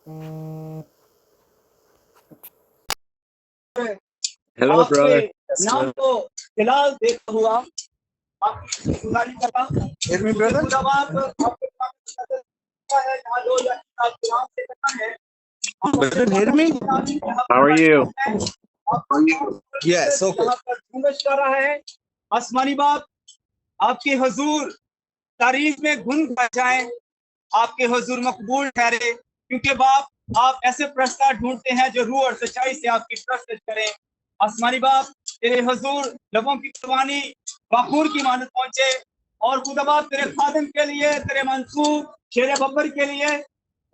Hello, आपके brother. नाम को फिलहाल देखा हुआ आपकी गुजारिश करता हूं। Hear me, brother? खुदावंद आपके पास है जहां लोग आपके नाम से करना है। Brother, hear me? How are you? Yes, okay. यहाँ पर झुंबश कर रहा है। आसमानी बाप आपके हुजूर तारीफ में गुन बजाएं, आपके हुजूर मकबूल ठहरे, क्योंकि बाप आप ऐसे प्रस्ताव ढूंढते हैं जो रूह और सच्चाई से आपकी प्रस्तुत करें। आसमानी बाप तेरे हुजूर लबों की कुर्बानी बखूर की मानत पहुंचे, और खुदा बाप तेरे खादिम के लिए, तेरे मंसूब शेर बब्बर के लिए,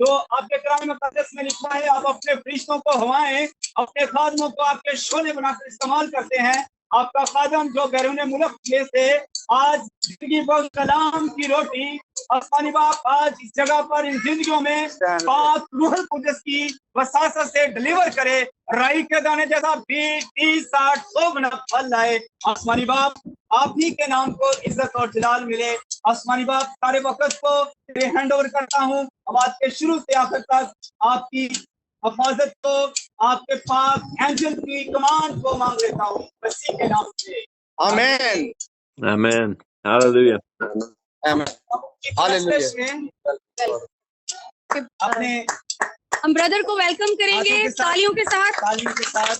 तो आपके कुरान मुकद्दस में लिखा है आप अपने फरिश्तों को हवाएं, अपने खादमों को आपके शोले बनाकर इस्तेमाल करते हैं। आपका खादम जो बैरून मुल्क में से आज जिंदगी बख्श कलाम की रोटी आसमानी बाप आज इस जगह पर इन जिंदगियों में पाक रूहुल कुद्दस की वसासत से डिलीवर करे, राई के दाने जैसा 20, 30, 60, 100 गुना फल लाए। आसमानी बाप आप ही के नाम को इज्जत और जलाल मिले। आसमानी बाप सारे वक्त को तेरे हैंड ओवर करता हूँ, आवाज के शुरू से आखिर तक आपकी हिफाजत को, आपके पास एंजल की कमांड को मांग लेता हूँ मसीह के नाम से, Amen. Amen. Hallelujah. Amen. Hallelujah. अपने हम ब्रदर को वेलकम करेंगे तालियों के साथ।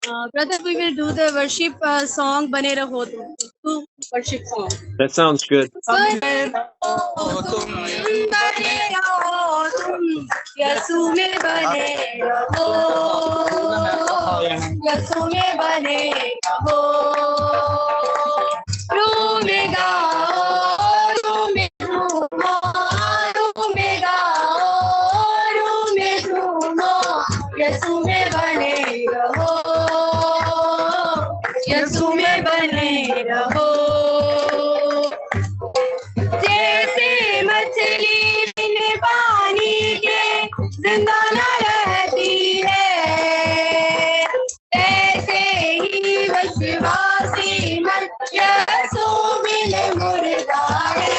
Brother we will do the worship song बने रहो तुम worship song. That sounds good. बने रहो तुम यीशु में बने रहो, यीशु में बने रहो, रूह में गाओ, रूह में झूमो, रूह में गाओ, रूह में झूमो, यीशु में बने रहो, यीशु में बने रहो। जैसे मछली बिन पानी के जिंदा न रहती है, ऐसे ही विश्वासी मन यीशु बिन मुर्दा है।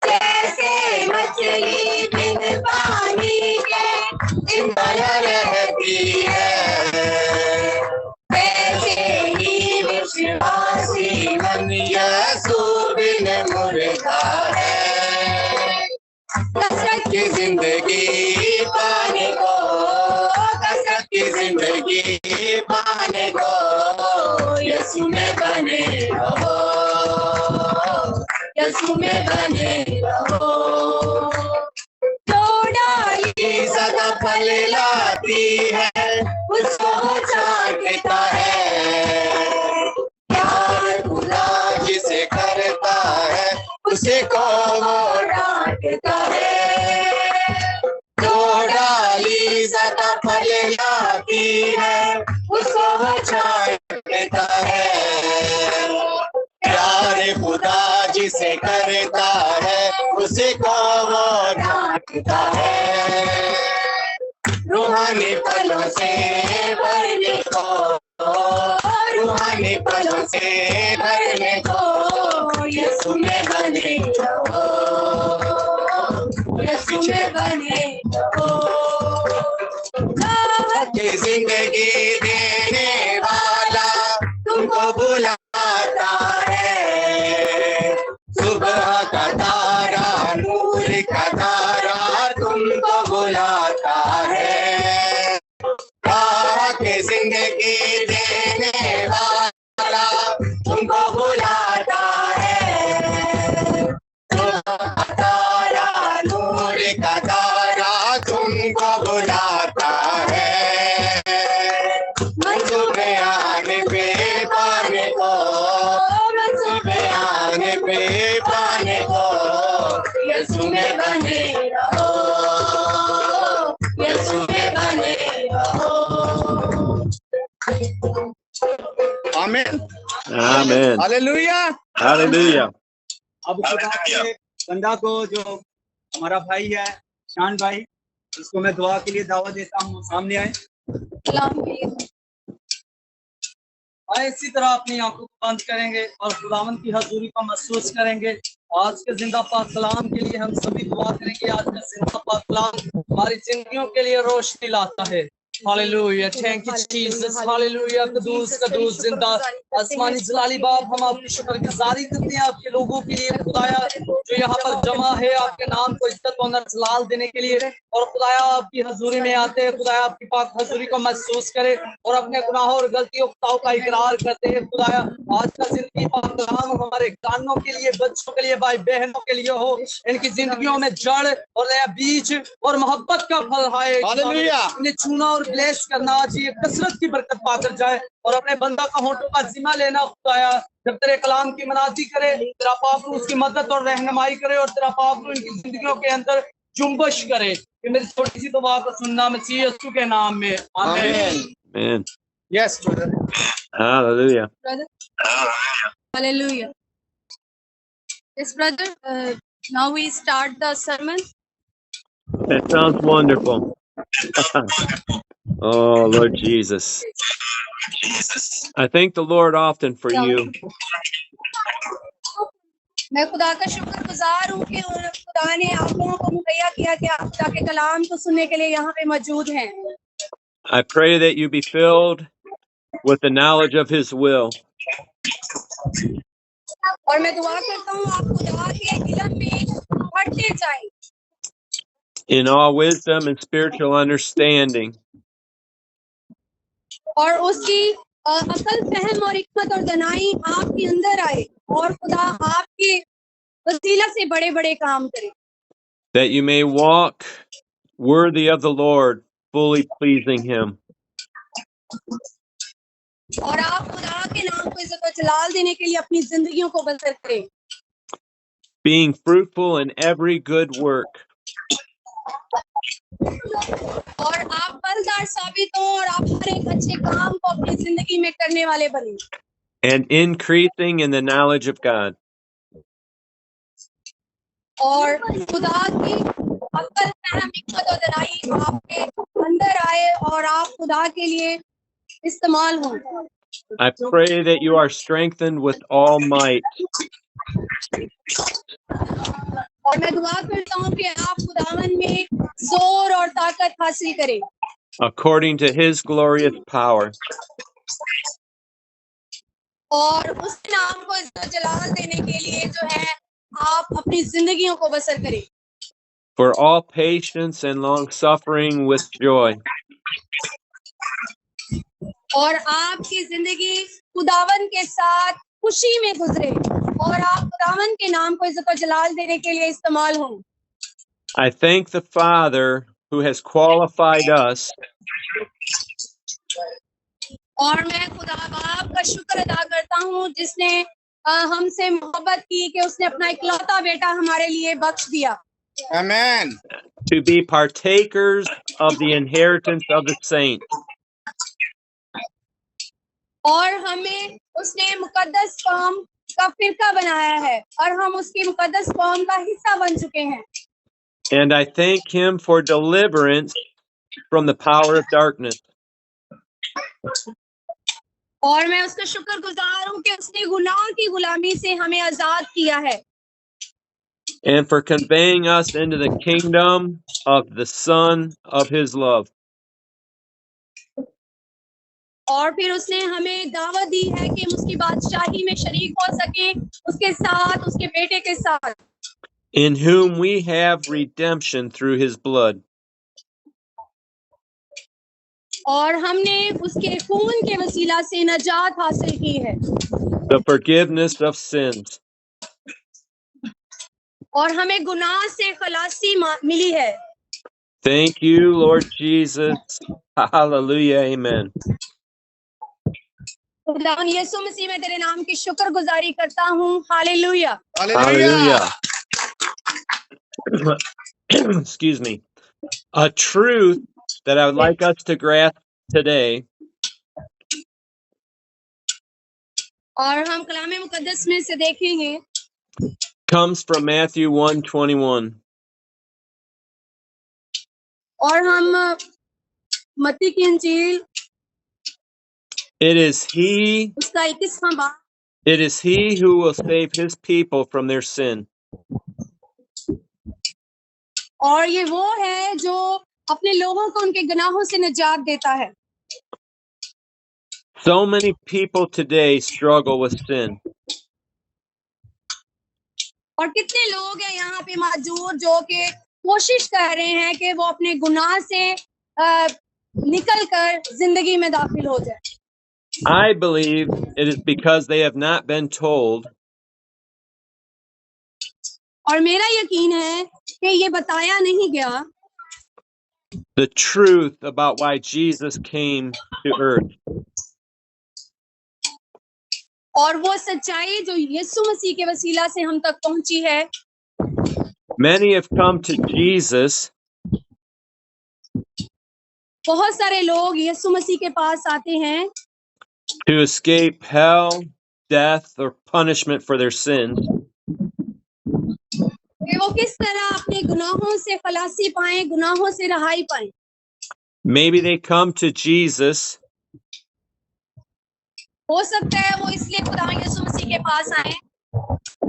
जैसे मछली बिन पानी के जिंदा न रहती है, ऐसे ही विश्वासी मन यीशु बिन मुर्दा है। कसरत की जिंदगी पाने को, कसरत की जिंदगी पाने को यीशु में बने रहो, यीशु में बने रहो। जो डाली सदा फल लाती है उसको चाटता है, प्यार खुदा जिसे करता है उसे को वो डांटता है। जो डाली सदा फल लाती है उसको वो चाटता है, प्यार खुदा जिसे करता है उसे को वो डांटता है। रूहानी फलों से भरने को, रूहानी फलों से भरने को यीशु में बने रहो, यीशु में बने रहो। की जिंदगी देने वाला तुमको बुलाता है, सुबह का तारा नूर का तारा तुमको बुलाता है। के जिंदगी देने वाला तुमको बुलाता है, तारा नूर का तारा तुमको बुलाता है। मंसूब आने पे पाने को, मंसूब आने पे पाने को यीशु में बने रहो, यीशु में बने रहो। Amen. Amen. Hallelujah. Hallelujah. अब खुदा के बंदा को जो हमारा भाई है शान भाई, इसको मैं दुआ के लिए दावत देता हूँ, सामने आए। आए इसी तरह अपनी आंखों को बंद करेंगे और खुदावंद की हजूरी को महसूस करेंगे आज के जिंदा पाक कलाम के लिए हम सभी दुआ करेंगे। आज का जिंदा पाक कलाम हमारी जिंदगियों के लिए रोशनी लाता है। Hallelujah, thank you Jesus, hallelujah. कदूस कदूस जिंदा आसमानी जलाली बाप, हम आपकी शुक्रगुजारी करते हैं आपके लोगों के लिए खुदाया, जो यहाँ पर जमा है आपके नाम को इज्जत और जलाल देने के लिए, और खुदाया आपकी हजूरी में आते हैं। खुदाया आपकी पाक हजूरी को महसूस करे और अपने गुनाहों और गलतियों का इकरार करते हैं। खुदाया आज का जिंदगी पाक कलाम हमारे कानों के लिए, बच्चों के लिए, भाई बहनों के लिए हो, इनकी जिंदगियों में जड़ और नया बीज और मोहब्बत का फल है। हालेलुया। इन्हें चुना और ब्लेस करना चाहिए, कसरत की बरकत पाकर जाए और अपने बंदा का होठों का जिम्मा लेना खुदाया। जब तेरे कलाम की मनाती करे, तेरा पाक उसकी मदद और रहनुमाई करे और तेरा पाक इनकी जिंदगियों के अंदर जुम्बश करे। ये मेरी छोटी सी दुआ को सुनना मसीह यीशु के नाम में, आमीन। Amen. Yes, brother. Hallelujah. brother. Hallelujah. Yes, brother. Now we start the sermon. That sounds wonderful. Oh, Lord Jesus. I thank the Lord often for you. मैं खुदा का शुक्रगुजार हूँ कि खुदा ने आप लोगों को मुहैया किया कि आप खुदा के कलाम को सुनने के लिए यहाँ पे मौजूद हैं। I pray that you be filled with the knowledge of His will. और मैं दुआ करता हूँ आप खुदा के इल्म में बढ़ते जाएं In all wisdom and spiritual understanding. और उसकी अकल, फहम और हिकमत और दनाई आपके अंदर आए और खुदा आपके वसीला से बड़े बड़े काम करे, That you may walk worthy of the Lord, fully pleasing Him. और आप खुदा के नाम को इज्जत और जलाल देने के लिए अपनी जिंदगियों को बसर करें, Being fruitful in every good work. और आप फलदार साबित हो और आप हर एक अच्छे काम को अपनी जिंदगी में करने वाले बने, And increasing in the knowledge of God. और खुदा की अकल, फहम, हिकमत और दनाई आपके अंदर आए और आप खुदा के लिए इस्तेमाल हो। I pray that you are strengthened with all might. और मैं दुआ करता हूँ कि आप खुदावन में जोर और ताकत हासिल करें, According to His glorious power. और उस नाम को इज्जत जलाल देने के लिए जो है आप अपनी जिंदगियों को बसर करें, For all patience and long suffering with joy. और आपकी जिंदगी खुदावन के साथ खुशी में गुजरे और आप खुदावन के नाम को इज्जत और जलाल देने के लिए इस्तेमाल हों। I thank the Father who has qualified us और मैं खुदा बाप का शुक्र अदा करता हूँ जिसने हमसे मोहब्बत की कि उसने अपना इकलौता बेटा हमारे लिए बख्श दिया, Amen. to be partakers of the inheritance of the saints. और हमें उसने मुकद्दस कौम का फिरका बनाया है और हम उसकी मुकद्दस कौम का हिस्सा बन चुके हैं। And I thank Him for deliverance from the power of darkness. और मैं उसका शुक्रगुजार हूँ कि उसने गुनाह की गुलामी से हमें आजाद किया है And for conveying us into the kingdom of the Son of His love. और फिर उसने हमें दावत दी है कि हम उसकी बादशाही में शरीक हो सके, उसके साथ, उसके बेटे के साथ, In whom we have redemption through His blood. और हमने उसके खून के वसीला से नजात हासिल की है The forgiveness of sins. और हमें गुनाह से खलासी मिली है। Thank you, Lord Jesus. Hallelujah. Amen. खुदावन यीशु मसीह में तेरे नाम की शुक्रगुजारी करता हूँ। Hallelujah. Hallelujah. Excuse me. A truth that I would like us to grasp today और हम कलाम मुकद्दस में से देखेंगे comes from Matthew 1:21. और हम मत्ती की इंजील It is He उसका 21वां बाब It is He who will save His people from their sin. और ये वो है जो अपने लोगों को उनके गुनाहों से निजात देता है। So many people today struggle with sin. और कितने लोग हैं यहाँ पे मौजूद जो कि कोशिश कर रहे हैं कि वो अपने गुनाह से निकल कर जिंदगी में दाखिल हो जाए। I believe it is because they have not been told और मेरा यकीन है कि ये बताया नहीं गया the truth about why Jesus came to earth. और वो सच्चाई जो यीशु मसीह के वसीला से हम तक पहुंची है। Many have come to Jesus बहुत सारे लोग यीशु मसीह के पास आते हैं to escape hell, death, or punishment for their sins. कि वो किस तरह अपने गुनाहों से खलासी पाएं, गुनाहों से रहाई पाएं। Maybe they come to Jesus हो सकता है वो इसलिए खुदा यीशु मसीह के पास आए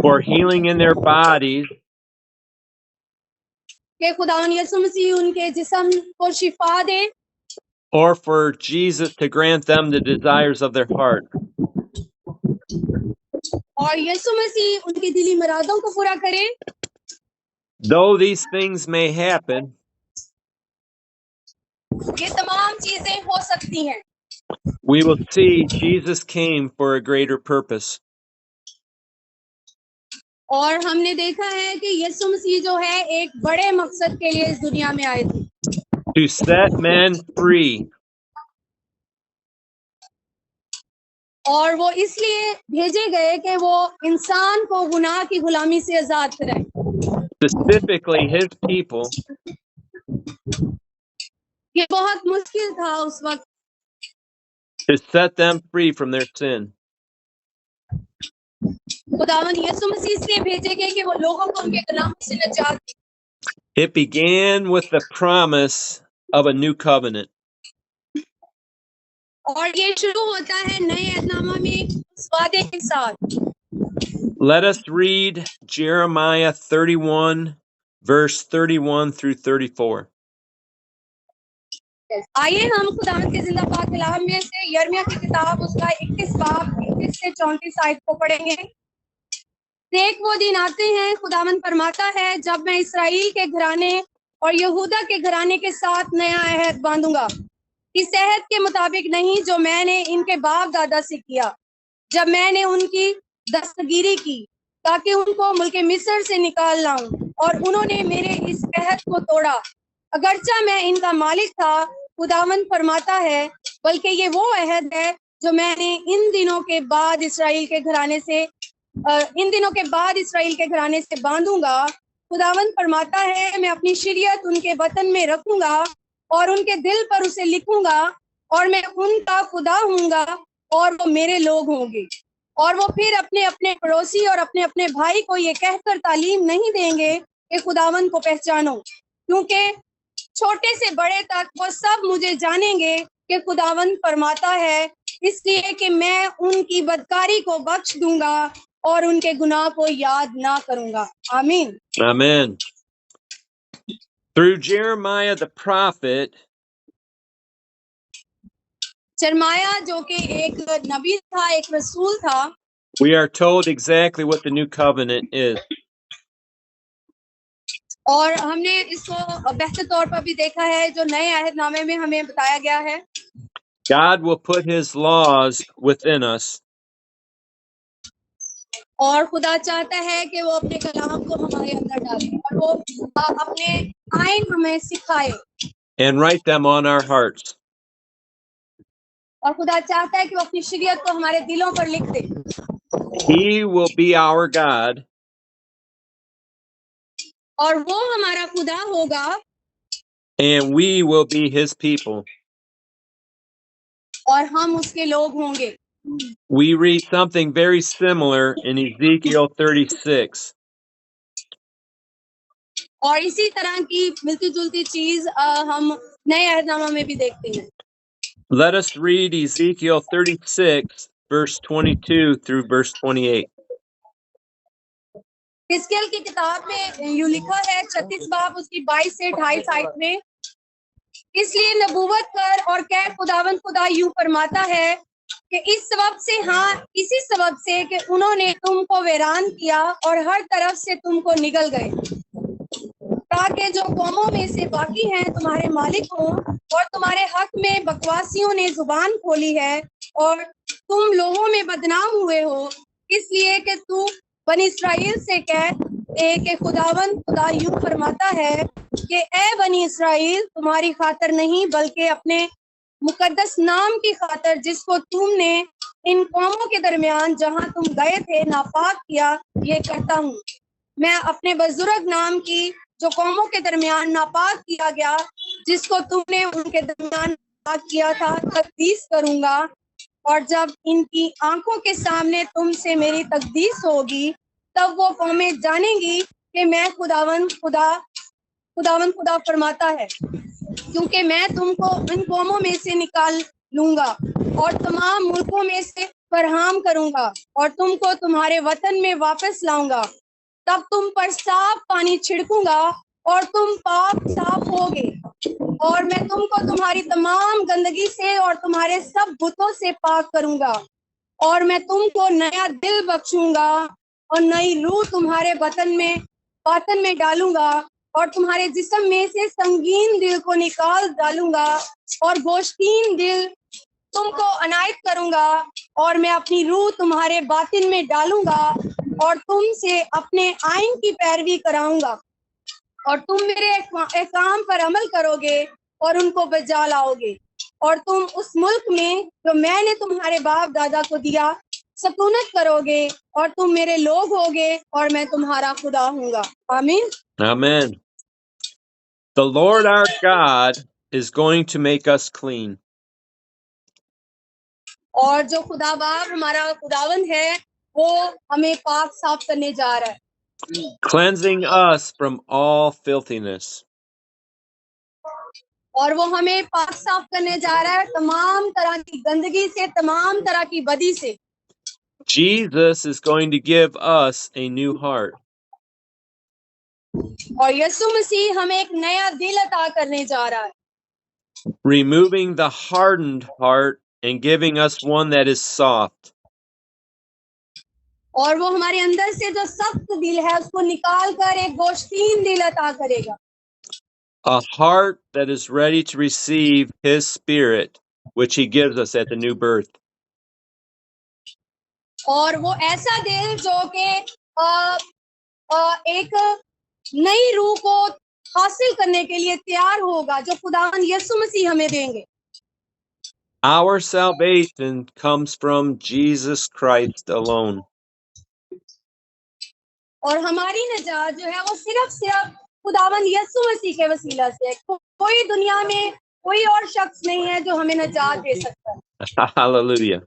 for healing in their bodies, कि खुदा यीशु मसीह उनके जिस्म को शिफा दे, or for Jesus to grant them the desires of their heart. और यीशु मसीह उनकी दिली मुरादों को पूरा करे। Though these things may happen, ये तमाम चीजें हो सकती हैं, we will see Jesus came for a greater purpose. और हमने देखा है कि यीशु मसीह जो है एक बड़े मकसद के लिए इस दुनिया में आए थे, To set men free और वो इसलिए भेजे गए कि वो इंसान को गुनाह की गुलामी से आजाद कराए। specifically his people, ये बहुत मुश्किल था उस वक्त to set them free from their sin. खुदावंद यीशु मसीह इसलिए भेजे गए कि वो लोगों को उनके गुनाहों से निजात दे। It began with the promise of a new covenant. और ये शुरू होता है नए अहदनामा में उस वादे के साथ। Let us read Jeremiah 31, verse 31 through 34. आइए हम खुदावंद के जिंदा पाक कलाम में से यिर्मयाह की किताब उसका 21 बाब 21 से 34 आयत को पढ़ेंगे। देख वो दिन आते हैं, खुदावंद फरमाता है, जब मैं इस्राएल के घराने और यहूदा के घराने के साथ नया अहद बांधूंगा, इस अहद के मुताबिक नहीं जो मैंने इनके बाप दादा से किया जब मैंने उनकी दस्तगीरी की ताकि उनको मुल्क मिस्र से निकाल लाऊं, और उन्होंने मेरे इस अहद को तोड़ा अगरचा मैं इनका मालिक था, खुदावंद फरमाता है, बल्कि ये वो अहद है जो मैंने इन दिनों के बाद इस्राएल के घराने से बांधूंगा। खुदावंद फरमाता है, मैं अपनी शरीयत उनके वतन में रखूंगा और उनके दिल पर उसे लिखूंगा, और मैं उनका खुदा हूंगा और वो मेरे लोग होंगे। और वो फिर अपने अपने पड़ोसी और अपने अपने भाई को ये कहकर तालीम नहीं देंगे कि खुदावंद को पहचानो, क्योंकि छोटे से बड़े तक वो सब मुझे जानेंगे कि खुदावंद फरमाता है, इसलिए कि मैं उनकी बदकारी को बख्श दूंगा और उनके गुनाह को याद ना करूंगा। आमीन। Amen. Through Jeremiah the prophet, यिर्मयाह जो कि एक नबी था, एक रसूल था, we are told exactly what the new covenant is. और हमने इसको बेहतर तौर पर भी देखा है जो नए अहदनामे में हमें बताया गया है। God will put his laws within us, और खुदा चाहता है कि वो अपने कलाम को हमारे अंदर डाले और वो अपने आइन हमें सिखाए, and write them on our hearts. और खुदा चाहता है कि वो अपनी शरीयत को हमारे दिलों पर लिख दे। He will be our God, और वो हमारा खुदा होगा and we will be his people. और हम उसके लोग होंगे। We read something very similar in Ezekiel 36. और इसी तरह की मिलती जुलती चीज हम नए अहदनामा में भी देखते हैं। Let us read Ezekiel 36, verse 22 through verse 28. हिजकिय्याह की किताब में यूं लिखा है 36 बाब उसकी 22 से 28 आयत में, इसलिए नबूवत कर और कह खुदावंद खुदा यूं फरमाता है कि इस सबब से, हाँ इसी सबब से कि उन्होंने तुमको वीरान किया और हर तरफ से तुमको निगल गए, ताकि जो कौमों में से बाकी हैं तुम्हारे मालिक हों, और तुम्हारे हक में बकवासियों ने जुबान खोली है और तुम लोगों में बदनाम हुए हो, इसलिए कि तू बनी इस्राएल से कह कि खुदावंद खुदा यूं फरमाता है कि ए बनी इस्राएल, तुम्हारी खातर नहीं बल्कि अपने मुकद्दस नाम की खातर जिसको तुमने इन कौमों के दरमियान जहां तुम गए थे नापाक किया, ये करता हूँ। मैं अपने बुजुर्ग नाम की जो कौमों के दरमियान नापाक किया गया, जिसको तुमने उनके दरमियान नापाक किया था, तकदीस करूंगा, और जब इनकी आंखों के सामने तुमसे मेरी तकदीस होगी, तब वो कौमें जानेंगी कि मैं खुदावंद खुदा फरमाता है, क्योंकि मैं तुमको इन कौमों में से निकाल लूंगा और तमाम मुल्कों में से फरहाम करूंगा और तुमको तुम्हारे वतन में वापस लाऊंगा। तब तुम पर साफ पानी छिड़कूंगा और तुम पाक साफ होगे, और मैं तुमको तुम्हारी तमाम गंदगी से और तुम्हारे सब बुतों से पाक करूंगा, और मैं तुमको नया दिल बख्शूंगा और नई रूह तुम्हारे बातन में डालूंगा, और तुम्हारे जिस्म में से संगीन दिल को निकाल डालूंगा और गोश्तीन दिल तुमको अनायत करूंगा, और मैं अपनी रूह तुम्हारे बातिन में डालूंगा और तुमसे अपने आइन की पैरवी कराऊंगा, और तुम मेरे एहकाम पर अमल करोगे और उनको बजा लाओगे, और तुम उस मुल्क में जो मैंने तुम्हारे बाप दादा को दिया सकूनत करोगे, और तुम मेरे लोग होगे और मैं तुम्हारा खुदा हूँगा। आमीन। Amen. The Lord our God is going to make us clean. और जो खुदा बाप हमारा खुदावंद है, वो हमें पाक साफ करने जा रहा है, Cleansing us from all filthiness. और वो हमें पाक साफ करने जा रहा है तमाम तरह की गंदगी से, तमाम तरह की बदी से। Jesus is going to give us a new heart. और यीशु मसीह हमें एक नया दिल अता करने जा रहा है, Removing the hardened heart and giving us one that is soft. और वो हमारे अंदर से जो सख्त दिल है उसको निकाल कर एक गोश्तीन दिल अता करेगा, A heart that is ready to receive His Spirit, which He gives us at the new birth. और वो ऐसा दिल जो कि एक नई रूह को हासिल करने के लिए तैयार होगा, जो खुदावन यीशु मसीह हमें देंगे। Our salvation comes from Jesus Christ alone. और हमारी नजात जो है वो सिर्फ खुदावन यीशु मसीह के वसीला से है। कोई दुनिया में कोई और शख्स नहीं है जो हमें नजात दे सकता है। Hallelujah.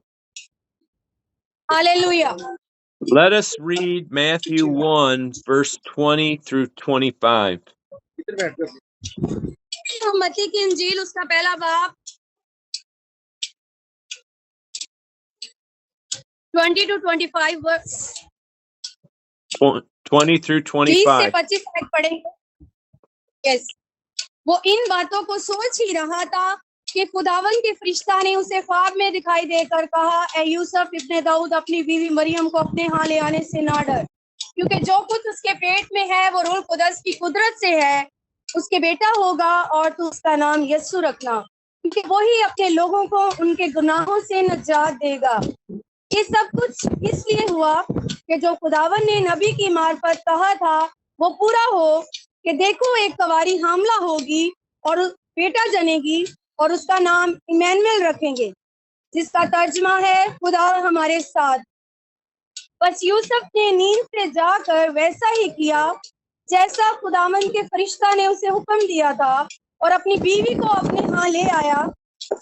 Hallelujah. Let us read Matthew 1, verse 20 through 25. मत्ती की इंजील उसका पहला बाब 20 to 25 वर्स 20 through 20 से 25. 25 तक पढ़ेंगे। यस, वो इन बातों को सोच ही रहा था कि खुदावन के फरिश्ता ने उसे ख्वाब में दिखाई देकर कहा, ए यूसुफ इब्ने दाऊद, अपनी बीवी मरियम को अपने यहाँ ले आने से ना डर, क्योंकि जो कुछ उसके पेट में है वो रूह कुदस की कुदरत से है। उसके बेटा होगा और तू उसका नाम यस्सु रखना, क्योंकि वही अपने लोगों को उनके गुनाहों से नजात देगा। ये सब कुछ इसलिए हुआ कि जो खुदावन ने नबी की मार्फत कहा था वो पूरा हो, कि देखो एक कवारी हामला होगी और बेटा जनेगी और उसका नाम इमैनुएल रखेंगे, जिसका तर्जमा है खुदा हमारे साथ। बस यूसुफ ने नींद से जाकर वैसा ही किया जैसा खुदावन के फरिश्ता ने उसे हुक्म दिया था, और अपनी बीवी को अपने यहाँ ले आया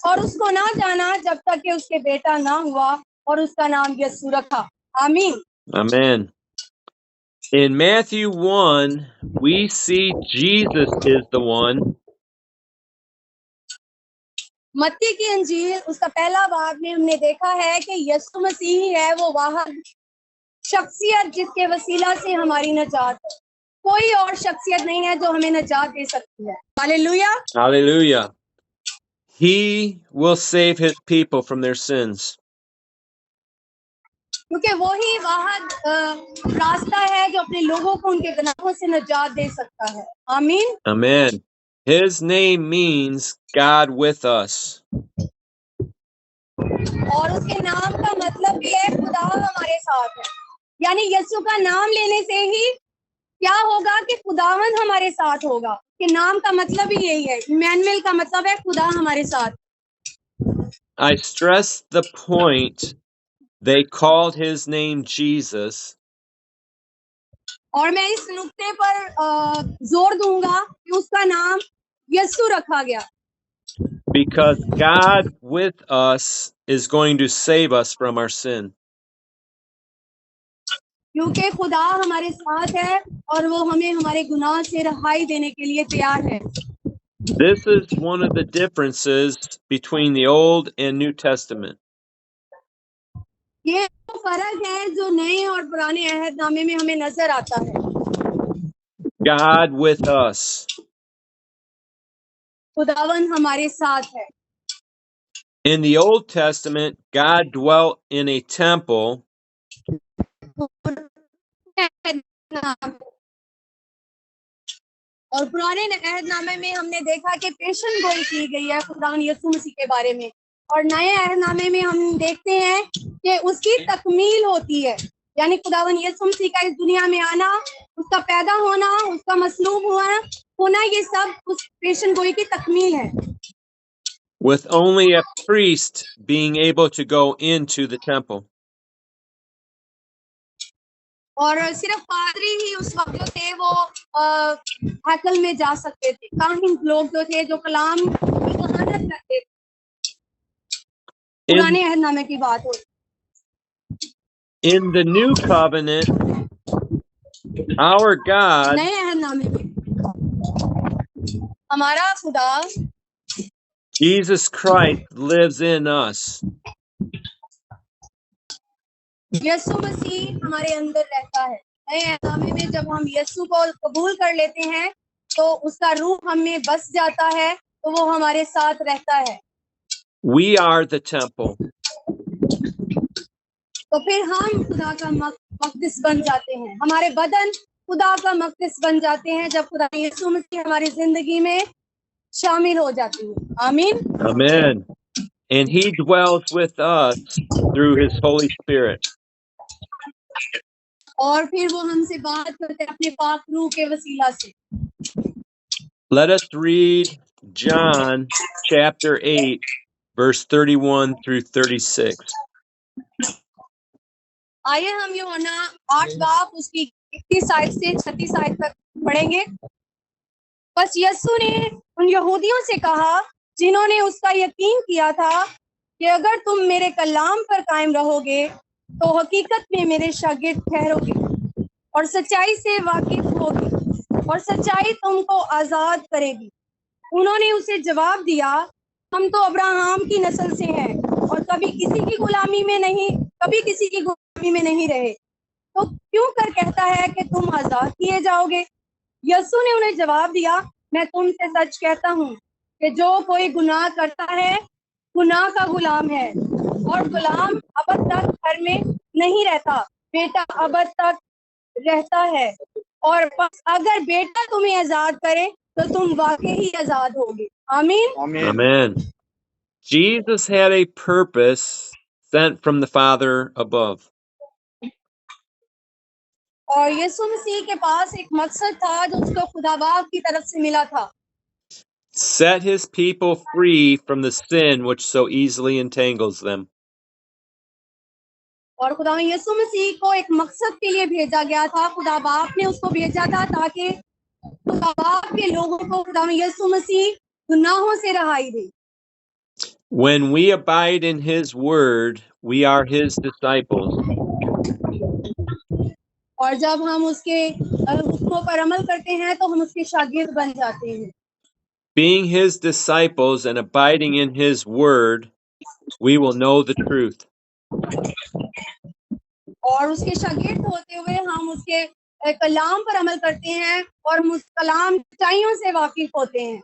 और उसको ना जाना जब तक कि उसके बेटा ना हुआ, और उसका नाम यस्सु रखा। आमीन। Amen. In Matthew 1, we see Jesus is the one मत्ती की इंजील उसका पहला बाब में हमने देखा है कि यीशु मसीह है वो वाहद शख्सियत जिसके वसीला से हमारी नजात है। कोई और शख्सियत नहीं है जो हमें नजात दे सकती है। Hallelujah. Hallelujah. He will save his people from their sins. क्योंकि वो ही वाहद रास्ता है जो अपने लोगों को उनके गुनाहों से नजात दे सकता है। आमीन। Amen. His name means God with us. और उसके नाम का मतलब भी है खुदा हमारे साथ है। यानी यीशु का नाम लेने से ही क्या होगा कि खुदावंद हमारे साथ होगा। कि नाम का मतलब ही यही है। इमैनुएल का मतलब है खुदा हमारे साथ। I stress the point they called his name Jesus और मैं इस नुक्ते पर जोर दूंगा कि उसका नाम यीशु रखा गया, because God with us is going to save us from our sin. क्योंकि खुदा हमारे साथ है और वो हमें हमारे गुनाह से रहाई देने के लिए तैयार है। This is one of the differences between the Old and New Testament. ये वो फर्क है जो नए और पुराने अहदनामे में हमें नजर आता है। God with us. खुदावन हमारे साथ है। In the Old Testament, God dwelt in a temple और पुराने अहदनामे में हमने देखा कि पेशन गोई की गई है खुदावन यीशु मसीह के बारे में, और नए अहदनामे में हम देखते हैं कि उसकी तकमील होती है। यानी खुदावन यीशु मसीह का इस दुनिया में आना, उसका पैदा होना, उसका मसलूब होना, ये सब उस पेशन गोई की तकमील है। with only a priest being able to go into the temple. और सिर्फ पादरी ही उस वक्त जो थे वो हैकल में जा सकते थे। काहिन लोग जो थे जो कलाम की कहानत करते थे। पुराने अहदनामे की बात हो। In the new covenant, our God नए अहदनामे में हमारा खुदा Jesus Christ lives in us. यीशु मसीह हमारे अंदर रहता है। नए अहदनामे में जब हम यीशु को कबूल कर लेते हैं तो उसका रूह हम में बस जाता है, तो वो हमारे साथ रहता है। We are the temple. तो फिर हम खुदा का मक़दिस बन जाते हैं। हमारे बदन खुदा का मक़दिस बन जाते हैं जब खुदा यीशु मसीह हमारी जिंदगी में शामिल हो जाती है। आमीन। Amen. And he dwells with us through his Holy Spirit. और फिर वो हमसे बात करते हैं अपने पाक रूह के वसीला से। Let us read John chapter 8, verse 31 through 36. आइए हम यूहन्ना 8 बाब उसकी 31 आयत से 36 आयत तक पढ़ेंगे। बस यीशु ने उन यहूदियों से कहा जिन्होंने उसका यकीन किया था कि अगर तुम मेरे कलाम पर कायम रहोगे तो हकीकत में मेरे शागिर्द ठहरोगे और सच्चाई से वाकिफ होगे और सच्चाई तुमको आजाद करेगी। उन्होंने उसे जवाब दिया, हम तो अब्राहम की नस्ल से हैं और कभी किसी की गुलामी में नहीं रहे, तो क्यों कर कहता है कि तुम आजाद किए जाओगे। यीशु ने उन्हें जवाब दिया, मैं तुमसे सच कहता हूँ कि जो कोई गुनाह करता है गुनाह का गुलाम है, और गुलाम अबद तक घर में नहीं रहता, बेटा अबद तक रहता है। और बस अगर बेटा तुम्हें आजाद करे तो तुम वाकई ही आजाद होगे। आमीन। Amen. Jesus had a purpose sent from the Father above. और यीशु मसीह के पास एक मकसद था जो उसको खुदा बाप की तरफ से मिला था। Set his people free from the sin which so easily entangles them. और खुदा में यीशु मसीह को एक मकसद के लिए भेजा गया था। खुदा बाप ने उसको भेजा था ताकि खुदा बाप के लोगों को खुदा में यीशु मसीह गुनाहों से रहाई दे। When we abide in his word, we are his disciples. और जब हम उसको पर अमल करते हैं तो हम उसके शागिर्द बन जाते हैं। Being his disciples and abiding in his word, we will know the truth. और उसके शागिर्द होते हुए हम उसके कलाम पर अमल करते हैं और उस कलाम सच्चाइयों से वाकिफ होते हैं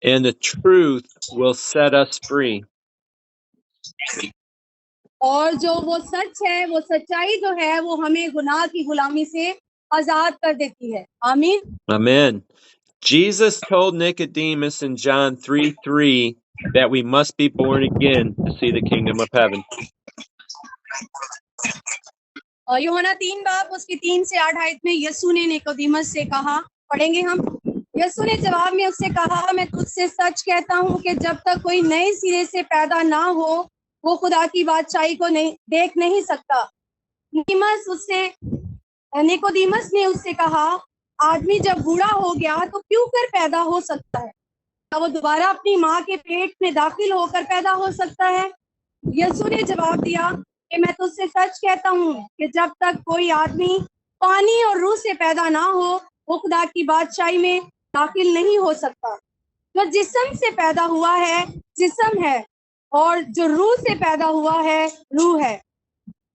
and the truth will set us free. और जो वो सच है, वो सच्चाई जो है, वो हमें गुनाह की गुलामी से आजाद कर देती है। आमीन। Amen. Jesus told Nicodemus in John 3:3 that we must be born again to see the kingdom of heaven. और यूहन्ना 3 बाब उसकी 3 से 8 आयत में यीशु ने निकोदेमस से कहा, पढ़ेंगे हम। यीशु ने जवाब में उससे कहा, मैं तुझसे सच कहता हूँ कि जब तक कोई नए सिरे से पैदा ना हो, वो खुदा की बादशाही को देख नहीं सकता। निकोदेमस ने उससे कहा, आदमी जब बूढ़ा हो गया तो क्यों कर पैदा हो सकता है? क्या वो दोबारा अपनी माँ के पेट में दाखिल होकर पैदा हो सकता है? यीशु ने जवाब दिया कि मैं तुझसे सच कहता हूँ कि जब तक कोई आदमी पानी और रूह से पैदा ना हो, वो खुदा की बादशाही में दाखिल नहीं हो सकता। जो जिस्म से पैदा हुआ है जिस्म है, और जो रूह से पैदा हुआ है रूह है।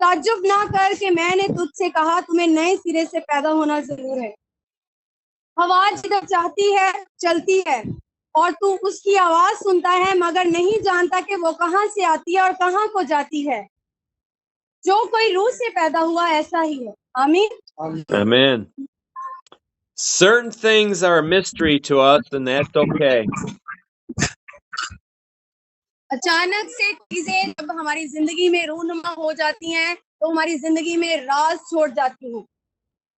ताज्जुब ना कर कि मैंने तुझसे कहा तुम्हें नए सिरे से पैदा होना जरूर है। हवा जिधर चाहती है चलती है और तू उसकी आवाज सुनता है, मगर नहीं जानता कि वो कहाँ से आती है और कहाँ को जाती है। जो कोई रूह से पैदा हुआ ऐसा ही है। आमीन। Amen. Certain things are a mystery to us, and that's okay. अचानक से चीजें जब हमारी जिंदगी में रूनुमा हो जाती हैं, तो हमारी जिंदगी में राज छोड़ जाती हैं।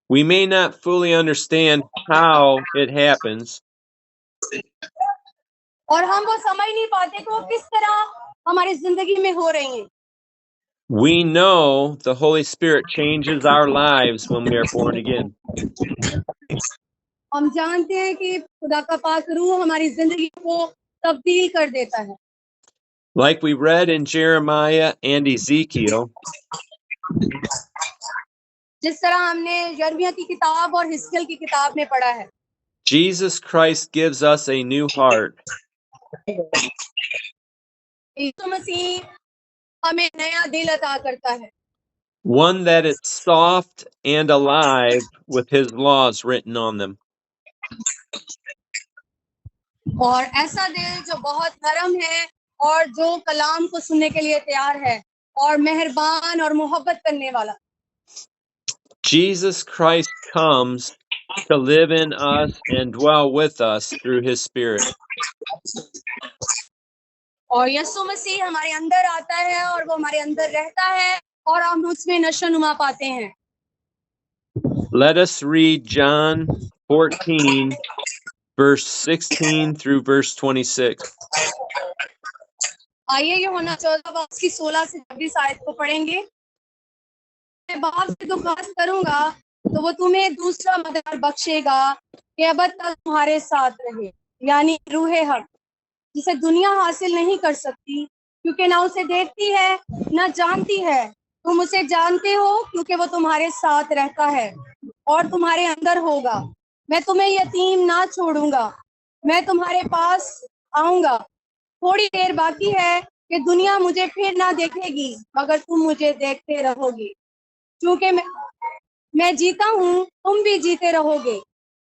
We may not fully understand how it happens, और हम वो समझ नहीं पाते कि वो किस तरह हमारी जिंदगी में हो रही हैं। we know the Holy Spirit changes our lives when we are born again. हम जानते हैं कि खुदा का पाक रूह हमारी जिंदगी को तब्दील कर देता है। Like we read in Jeremiah and Ezekiel, जिस तरह हमने यिर्मयाह की किताब और हिस्कियल की किताब में पढ़ा है, Jesus Christ gives us a new heart. यीशु मसीह हमें नया दिल अता करता है, One that is soft and alive with his laws written on them. और ऐसा दिल जो बहुत नरम है और जो कलाम को सुनने के लिए तैयार है और मेहरबान और मोहब्बत करने वाला। Jesus Christ comes to live in us and dwell with us through his Spirit. और यीशु मसीह हमारे अंदर आता है और वो हमारे अंदर रहता है और हम उसमें नशोनुमा पाते हैं। Let us read John 14, verse 16 through verse 26. आइए यूहन्ना 14 बाब की 16 से 26 आयत को पढ़ेंगे। मैं बाप से दुआस करूंगा तो वो तुम्हें दूसरा मददगार बख्शेगा कि अब तक तुम्हारे साथ रहे, यानी रूहे हक, जिसे दुनिया हासिल नहीं कर सकती क्योंकि ना उसे देखती है ना जानती है। तुम उसे जानते हो क्योंकि वो तुम्हारे साथ रहता है और तुम्हारे अंदर होगा। मैं तुम्हें यतीम ना छोड़ूंगा, मैं तुम्हारे पास आऊंगा। थोड़ी देर बाकी है कि दुनिया मुझे फिर ना देखेगी, मगर तुम मुझे देखते रहोगे, क्योंकि मैं जीता हूँ, तुम भी जीते रहोगे।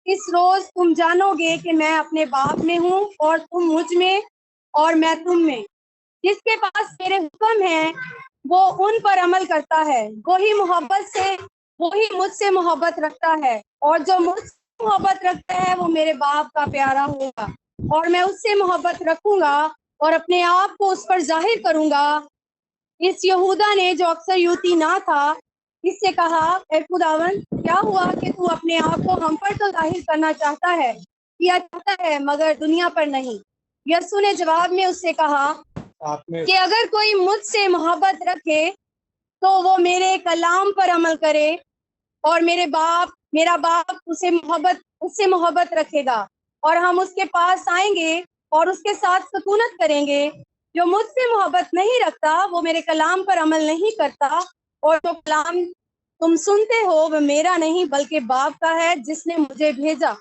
इस रोज तुम जानोगे कि मैं अपने बाप में हूँ और तुम मुझ में और मैं तुम में। जिसके पास मेरे हुक्म है वो उन पर अमल करता है, वही मुझसे मोहब्बत रखता है, और जो मुझसे मोहब्बत रखता है वो मेरे बाप का प्यारा होगा, और मैं उससे मोहब्बत रखूंगा और अपने आप को उस पर जाहिर करूंगा। इस यहूदा ने, जो अक्सर यूती ना था, इससे कहा, ए खुदावन, क्या हुआ कि तू अपने आप को हम पर तो जाहिर करना चाहता है मगर दुनिया पर नहीं। यीशु ने जवाब में उससे कहा कि अगर कोई मुझसे मोहब्बत रखे तो वो मेरे कलाम पर अमल करे, और मेरा बाप उससे मोहब्बत रखेगा, और हम उसके पास आएंगे और उसके साथ सुकूनत करेंगे। जो मुझसे मोहब्बत नहीं रखता वो मेरे कलाम पर अमल नहीं करता, और जो कलाम तुम सुनते हो वह मेरा नहीं बल्कि बाप का है जिसने मुझे भेजा।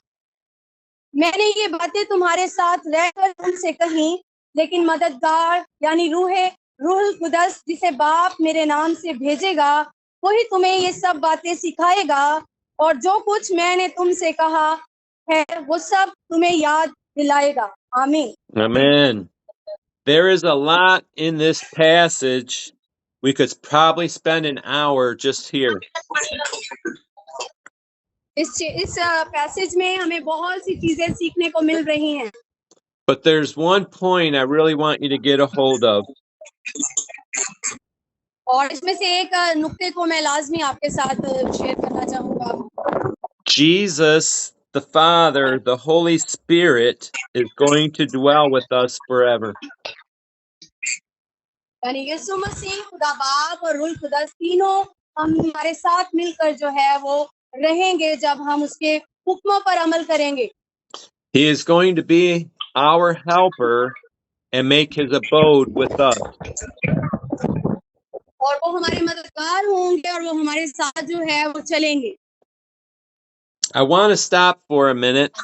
मैंने ये बातें तुम्हारे साथ रहकर तुमसे कही, लेकिन मददगार यानी रूह कुदस जिसे बाप मेरे नाम से भेजेगा वही तुम्हें ये सब बातें सिखाएगा और जो कुछ मैंने तुमसे कहा है वो सब तुम्हें याद दिलाएगा आमीन। Amen. There is a lot in this passage. We could probably spend an hour just here. इस पैसेज में हमें बहुत सी चीजें सीखने को मिल रही हैं, But there's one point I really want you to get a hold of. और इसमें से एक नुक्ते को मैं लाजमी आपके साथ शेयर करना चाहूंगा। Jesus, the Father, the Holy Spirit, is going to dwell with us forever. यानी यीशु मसीह, खुदा बाप और रूह कुदस तीनों हमारे साथ मिलकर जो है वो रहेंगे जब हम उसके हुक्मों पर अमल करेंगे। He is going to be our helper and make his abode with us. और वो हमारे मददगार होंगे और वो हमारे साथ जो है वो चलेंगे। I want to stop for a minute.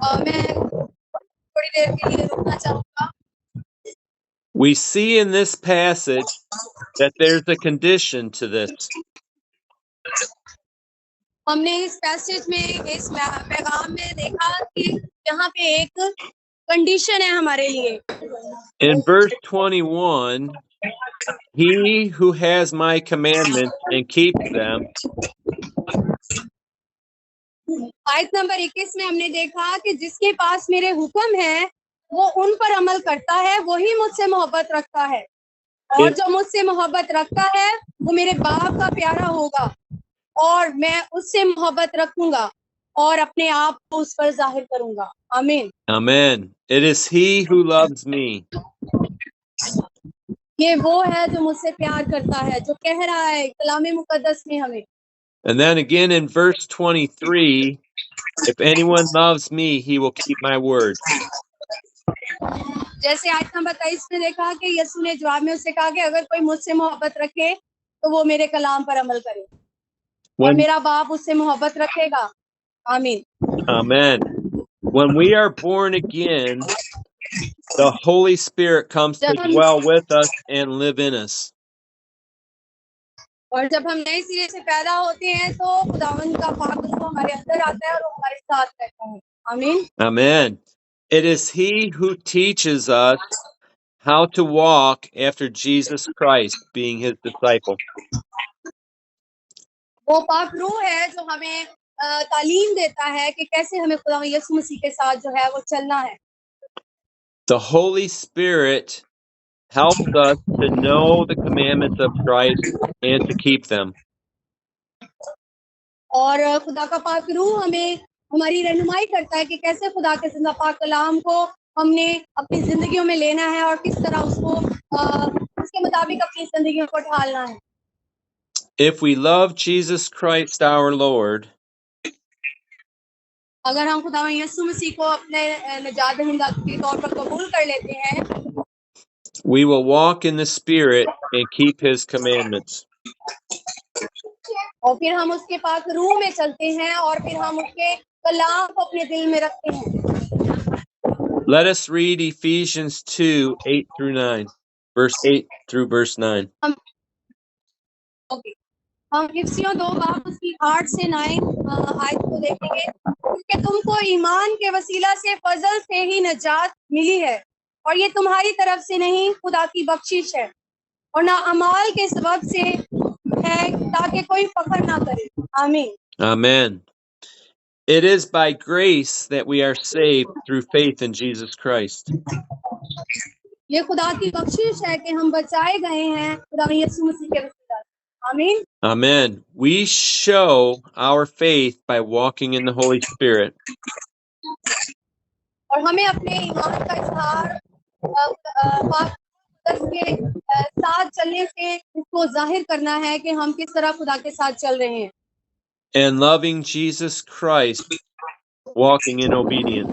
और मैं थोड़ी देर के लिए रुकना चाहूंगा। We see in this passage that there's a condition to this. हमने इस पैसेज में, इस पैगाम में देखा कि यहाँ पे एक कंडीशन है हमारे लिए। In verse 21, he who has my commandments and keeps them, आयत नंबर 21 में हमने देखा कि जिसके पास मेरे हुक्म है वो उन पर अमल करता है, वही मुझसे मोहब्बत रखता है, और जो मुझसे मोहब्बत रखता है वो मेरे बाप का प्यारा होगा और मैं उससे मोहब्बत रखूंगा और अपने आप को उस पर जाहिर करूंगा। आमीन। amen. It is he who loves me. ये वो है जो मुझसे प्यार करता है, जो कह रहा है कलामे मुकद्दस में हमें। And then again in verse 23, if anyone loves me, he will keep my word. जैसे आयत नंबर 23 में देखा कि यीशु ने जवाब में उससे कहा कि अगर कोई मुझसे मोहब्बत रखे तो वो मेरे कलाम पर अमल करे और When, मेरा बाप उससे मोहब्बत रखेगा। आमीन। amen. When we are born again, the Holy Spirit comes to dwell with us and live in us. और जब हम नए सिरे से पैदा होते हैं तो खुदावंद का पाक रूह हमारे अंदर आता है और वो हमारे साथ रहता है। आमीन। Amen. It is he who teaches us how to walk after Jesus Christ, being his disciple. वो पाक रूह है जो हमें तालीम देता है कि कैसे हमें खुदा यीशु मसीह के साथ जो है वो चलना है। The Holy Spirit helps us to know the commandments of Christ and to keep them. और खुदा का पाक रूह हमें हमारी रहनुमाई करता है कि कैसे खुदा के जिंदा पाक कलाम को हमने अपनी जिंदगियों में लेना है और किस तरह उसको उसके मुताबिक अपनी जिंदगियों को ढालना है। If we love Jesus Christ our Lord, अगर हम खुदा यीशु मसीह को अपने निजात दहिंदा के तौर पर कबूल कर लेते हैं, we will walk in the Spirit and keep his commandments. और फिर हम उसके पाक रूह में चलते हैं और फिर हम उसके कलाम को अपने दिल में रखते हैं। Let us read Ephesians 2, 8 through 9, verse 8 through verse 9. हम इफ्सियों 2 बाब उसकी 8 से 9 आयत को देखेंगे। क्योंकि तुमको ईमान के वसीला से फजल से ही नजात मिली है और ये तुम्हारी तरफ से नहीं, खुदा की बख्शिश है, और ना अमाल के सबब से है ताकि कोई फख्र ना करे। आमीन। Amen. It is by grace that we are saved through faith in Jesus Christ. ये खुदा की बख्शिश है कि हम बचाए गए हैं खुदा यीशु मसीह के वसीला से। आमीन। Amen. We show our faith by walking in the Holy Spirit. और हमें अपने ईमान का इजहार पाक के साथ चलने से इसको जाहिर करना है कि हम किस तरह खुदा के साथ चल रहे हैं। And loving Jesus Christ, walking in obedience.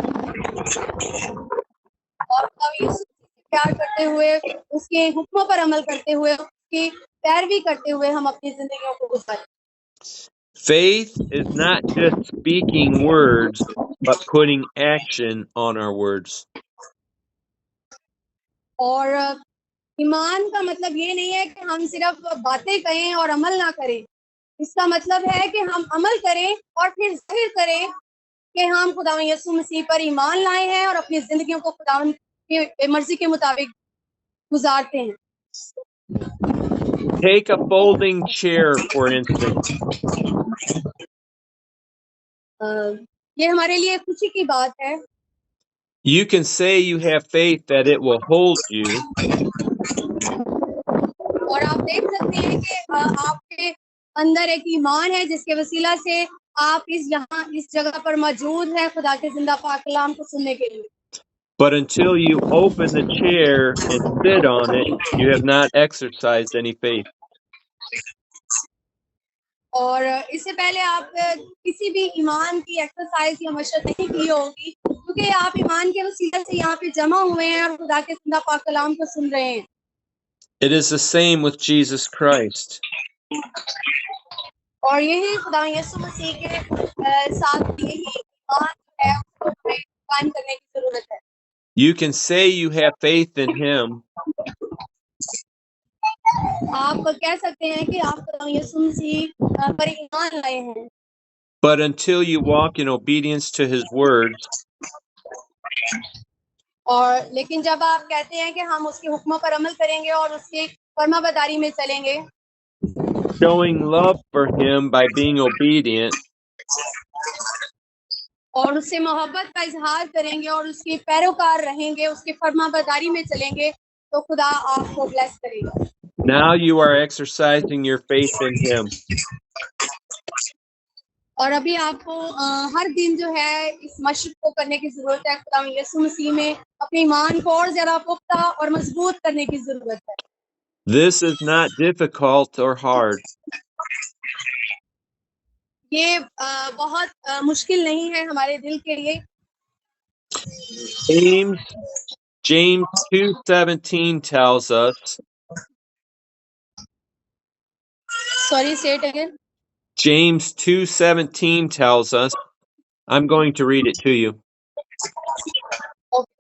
और खुदा यीशु से प्यार करते हुए, उसके हुक्मों पर अमल करते हुए, उसकी पैरवी करते हुए हम अपनी जिंदगियों को गुजारें। Faith is not just speaking words, but putting action on our words. और ईमान का मतलब ये नहीं है कि हम सिर्फ बातें कहें और अमल ना करें। इसका मतलब है कि हम अमल करें और फिर जाहिर करें कि हम खुदावंद यीशु मसीह पर ईमान लाए हैं और अपनी जिंदगियों को खुदावंद की मर्जी के मुताबिक गुजारते हैं। Take a folding chair, for instance. ये हमारे लिए खुशी की बात है। You can say you have faith that it will hold you, और आप देख सकते हैं कि आपके अंदर एक ईमान है जिसके वसीला से आप इस जगह पर मौजूद हैं खुदा के जिंदा पाक कलाम को सुनने के लिए। but until you open the chair and sit on it, you have not exercised any faith. और इससे पहले आप किसी भी ईमान की एक्सरसाइज या मशक नहीं की होगी, क्योंकि आप ईमान के वसीले से यहाँ पे जमा हुए हैं और खुदा के जिंदा पाक कलाम को सुन रहे हैं। It is the same with Jesus Christ. और यही खुदा यीशु मसीह के साथ यही ईमान है उसको कायम करने की जरूरत है। You can say you have faith in Him, आप कह सकते हैं कि आप खुदा यीशु मसीह पर ईमान लाए हैं, but until you walk in obedience to His words, और लेकिन जब आप कहते हैं कि हम उसके हुक्मों पर अमल करेंगे और उसकी फरमाबरदारी में चलेंगे, showing love for Him by being obedient, और उससे मोहब्बत का इजहार करेंगे और उसके पैरोकार रहेंगे, उसकी फरमाबरदारी में चलेंगे, तो खुदा आपको ब्लेस करेगा। now you are exercising your faith in Him. और अभी आपको हर दिन जो है इस मशक को करने की जरूरत है। खुदा यीशु मसीह में अपने ईमान को और ज्यादा पुख्ता और मजबूत करने की जरूरत है। This is not difficult or hard. ये बहुत मुश्किल नहीं है हमारे दिल के लिए। James 2:17 tells us, Sorry, say it again. James 2:17 tells us, I'm going to read it to you. Okay.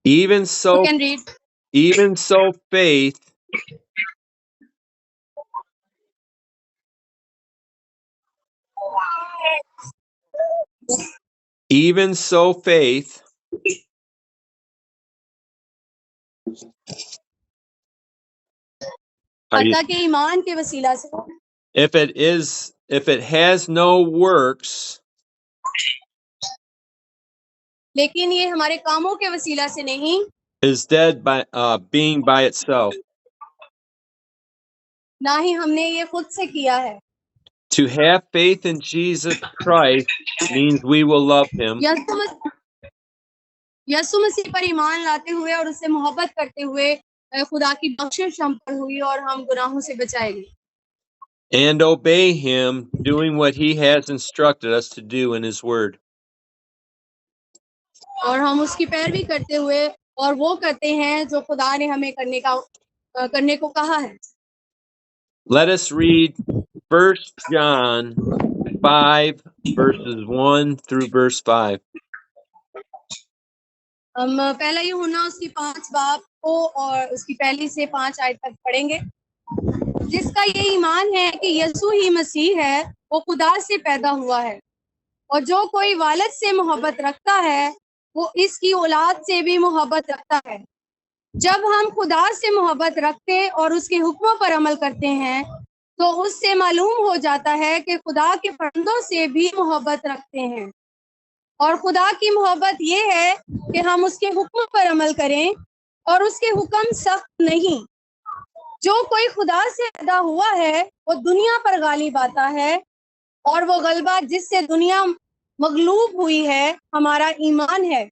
Even You so can read. faith अतः के ईमान के वसीला से if it has no works, लेकिन ये हमारे कामों के वसीला से नहीं, is dead by being by itself. ना ही हमने ये खुद से किया है। To have faith in Jesus Christ means we will love Him. यीशु मसीह पर ईमान लाते हुए और उससे मोहब्बत करते हुए खुदा की बख्शिश हम पर हुई और हम गुनाहों से बचाए गए। And obey Him, doing what He has instructed us to do in His Word. और हम उसकी पैरवी करते हुए और वो करते हैं जो खुदा ने हमें करने को कहा है। Let us read 1 John 5 verses 1 through verse 5. हम पहला यूहन्ना उसकी 5 बाब को और उसकी पहली से 5 आयत तक पढ़ेंगे। जिसका ये ईमान है कि यीशु ही मसीह है, वो खुदा से पैदा हुआ है, और जो कोई वालिद से मोहब्बत रखता है वो इसकी औलाद से भी मोहब्बत रखता है। जब हम खुदा से मोहब्बत रखते और उसके हुक्मों पर अमल करते हैं तो उससे मालूम हो जाता है कि खुदा के बंदों से भी मोहब्बत रखते हैं, और खुदा की मोहब्बत ये है कि हम उसके हुक्म पर अमल करें, और उसके हुक्म सख्त नहीं। जो कोई खुदा से पैदा हुआ है वो दुनिया पर गालिब आता है, और वो गलबा जिससे दुनिया मगलूब हुई है हमारा ईमान है।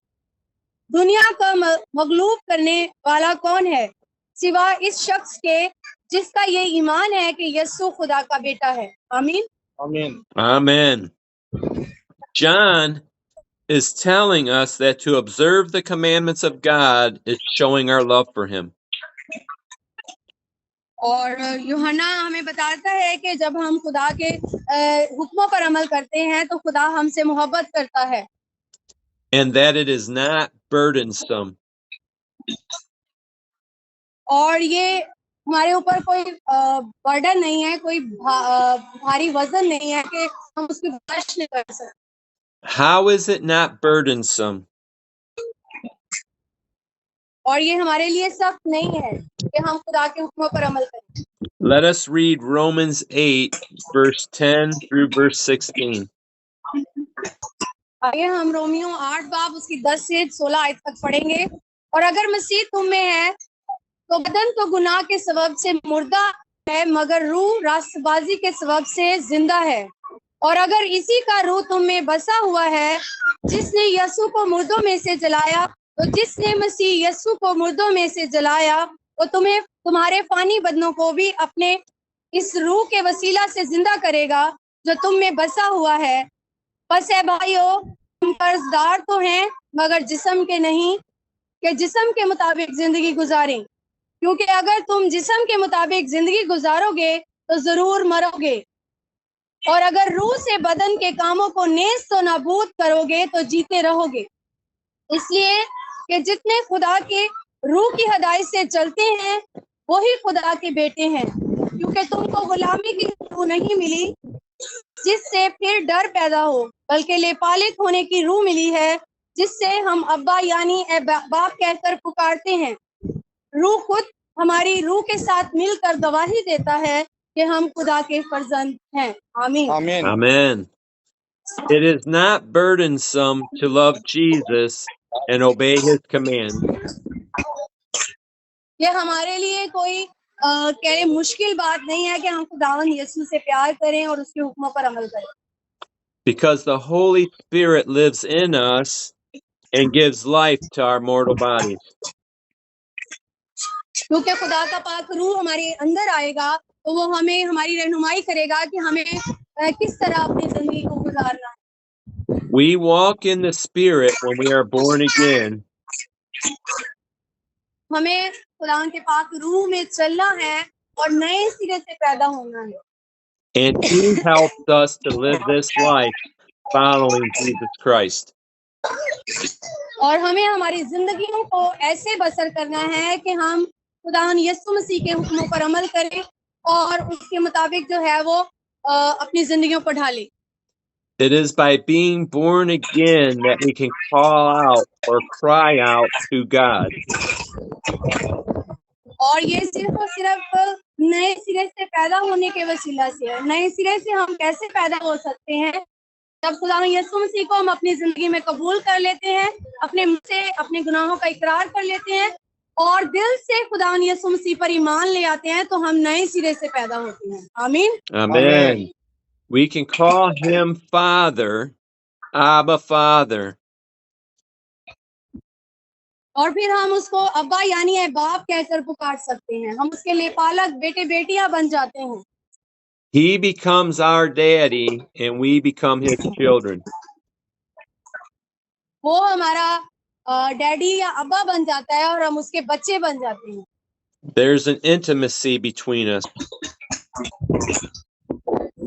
दुनिया का मगलूब करने वाला कौन है सिवा इस शख्स के जिसका ये ईमान है कि यीशु खुदा का बेटा है। आमीन। Amen. John is telling us that to observe the commandments of God is showing our love for Him. और यूहन्ना हमें बताता है कि जब हम खुदा के हुक्मों पर अमल करते हैं तो खुदा हमसे मोहब्बत करता है, And that it is not burdensome. और ये हमारे ऊपर कोई बर्डन नहीं है, कोई भारी वजन नहीं है कि हम उसकी बर्दाश्त नहीं कर सकते। How is it not burdensome? और ये हमारे लिए सख्त नहीं है कि हम खुदा के हुक्मों पर अमल करें। Let us read Romans 8, verse 10 through verse 16. आइए हम रोमियो 8 बाब उसकी 10 से 16 आयत तक पढ़ेंगे। और अगर मसीह तुम में है तो बदन तो गुनाह के सबब से मुर्दा है, मगर रूह रास्तबाजी के सबब से जिंदा है। और अगर इसी का रूह तुम में बसा हुआ है, जिसने यीशु को मुर्दों में से जलाया, तो जिसने मसीह यीशु को मुर्दों में से जलाया, वो तुम्हें तुम्हारे फानी बदनों को भी अपने इस रूह के वसीला से जिंदा करेगा जो तुम में बसा हुआ है। बस है भाइयों, तुम कर्जदार तो हैं मगर जिस्म के नहीं, कि जिस्म के मुताबिक जिंदगी गुजारें, क्योंकि अगर तुम जिस्म के मुताबिक जिंदगी गुजारोगे तो जरूर मरोगे। और अगर रूह से बदन के कामों को नेस्त तो नाबूद करोगे तो जीते रहोगे। इसलिए कि जितने खुदा के रूह की हिदायत से चलते हैं वही खुदा के बेटे हैं, क्योंकि तुमको गुलामी की रूह नहीं मिली जिससे फिर डर पैदा हो, बल्कि लेपालित होने की रूह मिली है, जिससे हम अब्बा यानी ए बाप कहकर पुकारते हैं। रूह खुद हमारी रूह के साथ मिलकर गवाही देता है कि हम खुदा के फर्जंद हैं। आमीन। Amen. Amen. It is not burdensome to love Jesus and obey his commands. ये हमारे लिए कोई कह रहे मुश्किल बात नहीं है कि हम खुदावंद यीशु से प्यार करें और उसके हुक्मों पर अमल करें, Because the Holy Spirit lives in us and gives life to our mortal bodies. क्योंकि खुदा का पाक रूह हमारे अंदर आएगा तो वो हमें हमारी रहनुमाई करेगा कि हमें किस तरह अपनी जिंदगी को गुजारना है। We walk in the Spirit when we are born again, हमें खुदा के पाक रूह में चलना है और नए सिरे से पैदा होना है। and he helps us to live this life following Jesus Christ. और हमें हमारी जिंदगियों को ऐसे बसर करना है कि हम खुदावन यीशु मसीह के हुक्मों पर अमल करें और उसके मुताबिक जो है वो अपनी जिंदगियों को ढालें। It is by being born again that we can call out or cry out to God. और ये सिर्फ और सिर्फ नए सिरे से पैदा होने के वसीला से है। नए सिरे से हम कैसे पैदा हो सकते हैं? जब खुदा यीशु मसीह को हम अपनी जिंदगी में कबूल कर लेते हैं, अपने मुंह से अपने गुनाहों का इकरार कर लेते हैं और दिल से खुदा यीशु मसीह पर ईमान ले आते हैं, तो हम नए सिरे से पैदा होते हैं। आमीन। Amen. We can call him Father, Abba Father. और फिर हम उसको अब्बा यानी है बाप कहकर पुकार सकते हैं। हम उसके लिए पालक बेटे बेटियां बन जाते हैं। He becomes our daddy and we become his children. वो हमारा डैडी या अब्बा बन जाता है और हम उसके बच्चे बन जाते हैं। There's an intimacy between us.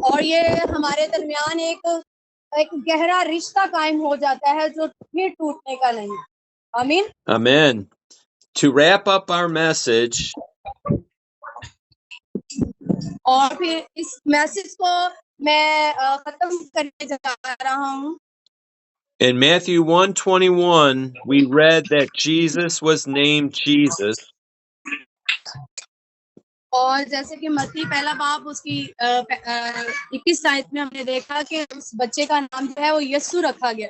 और ये हमारे दरमियान एक गहरा रिश्ता कायम हो जाता है जो फिर टूटने का नहीं। आमीन। Amen. To wrap up our message, और फिर इस मैसेज को मैं खत्म करने जा रहा हूँ। in Matthew 1:21, we read that Jesus was named Jesus. और जैसे कि मत्ती पहला बाब उसकी 21 आयत में हमने देखा कि उस बच्चे का नाम जो है वो यीशु रखा गया,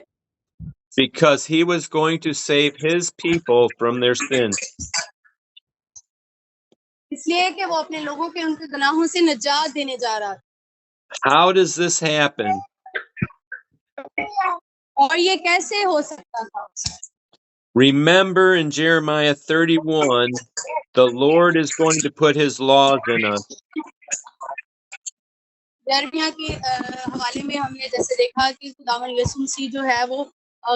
Because he was going to save his people from their sins. इसलिए कि वो अपने लोगों के उनके गुनाहों से निजात देने जा रहा था। How does this happen? और ये कैसे हो सकता था? Remember in Jeremiah 31, the Lord is going to put his laws in us. यिर्मयाह के हवाले में हमने जैसे देखा कि खुदावन यीशु मसीह जो है वो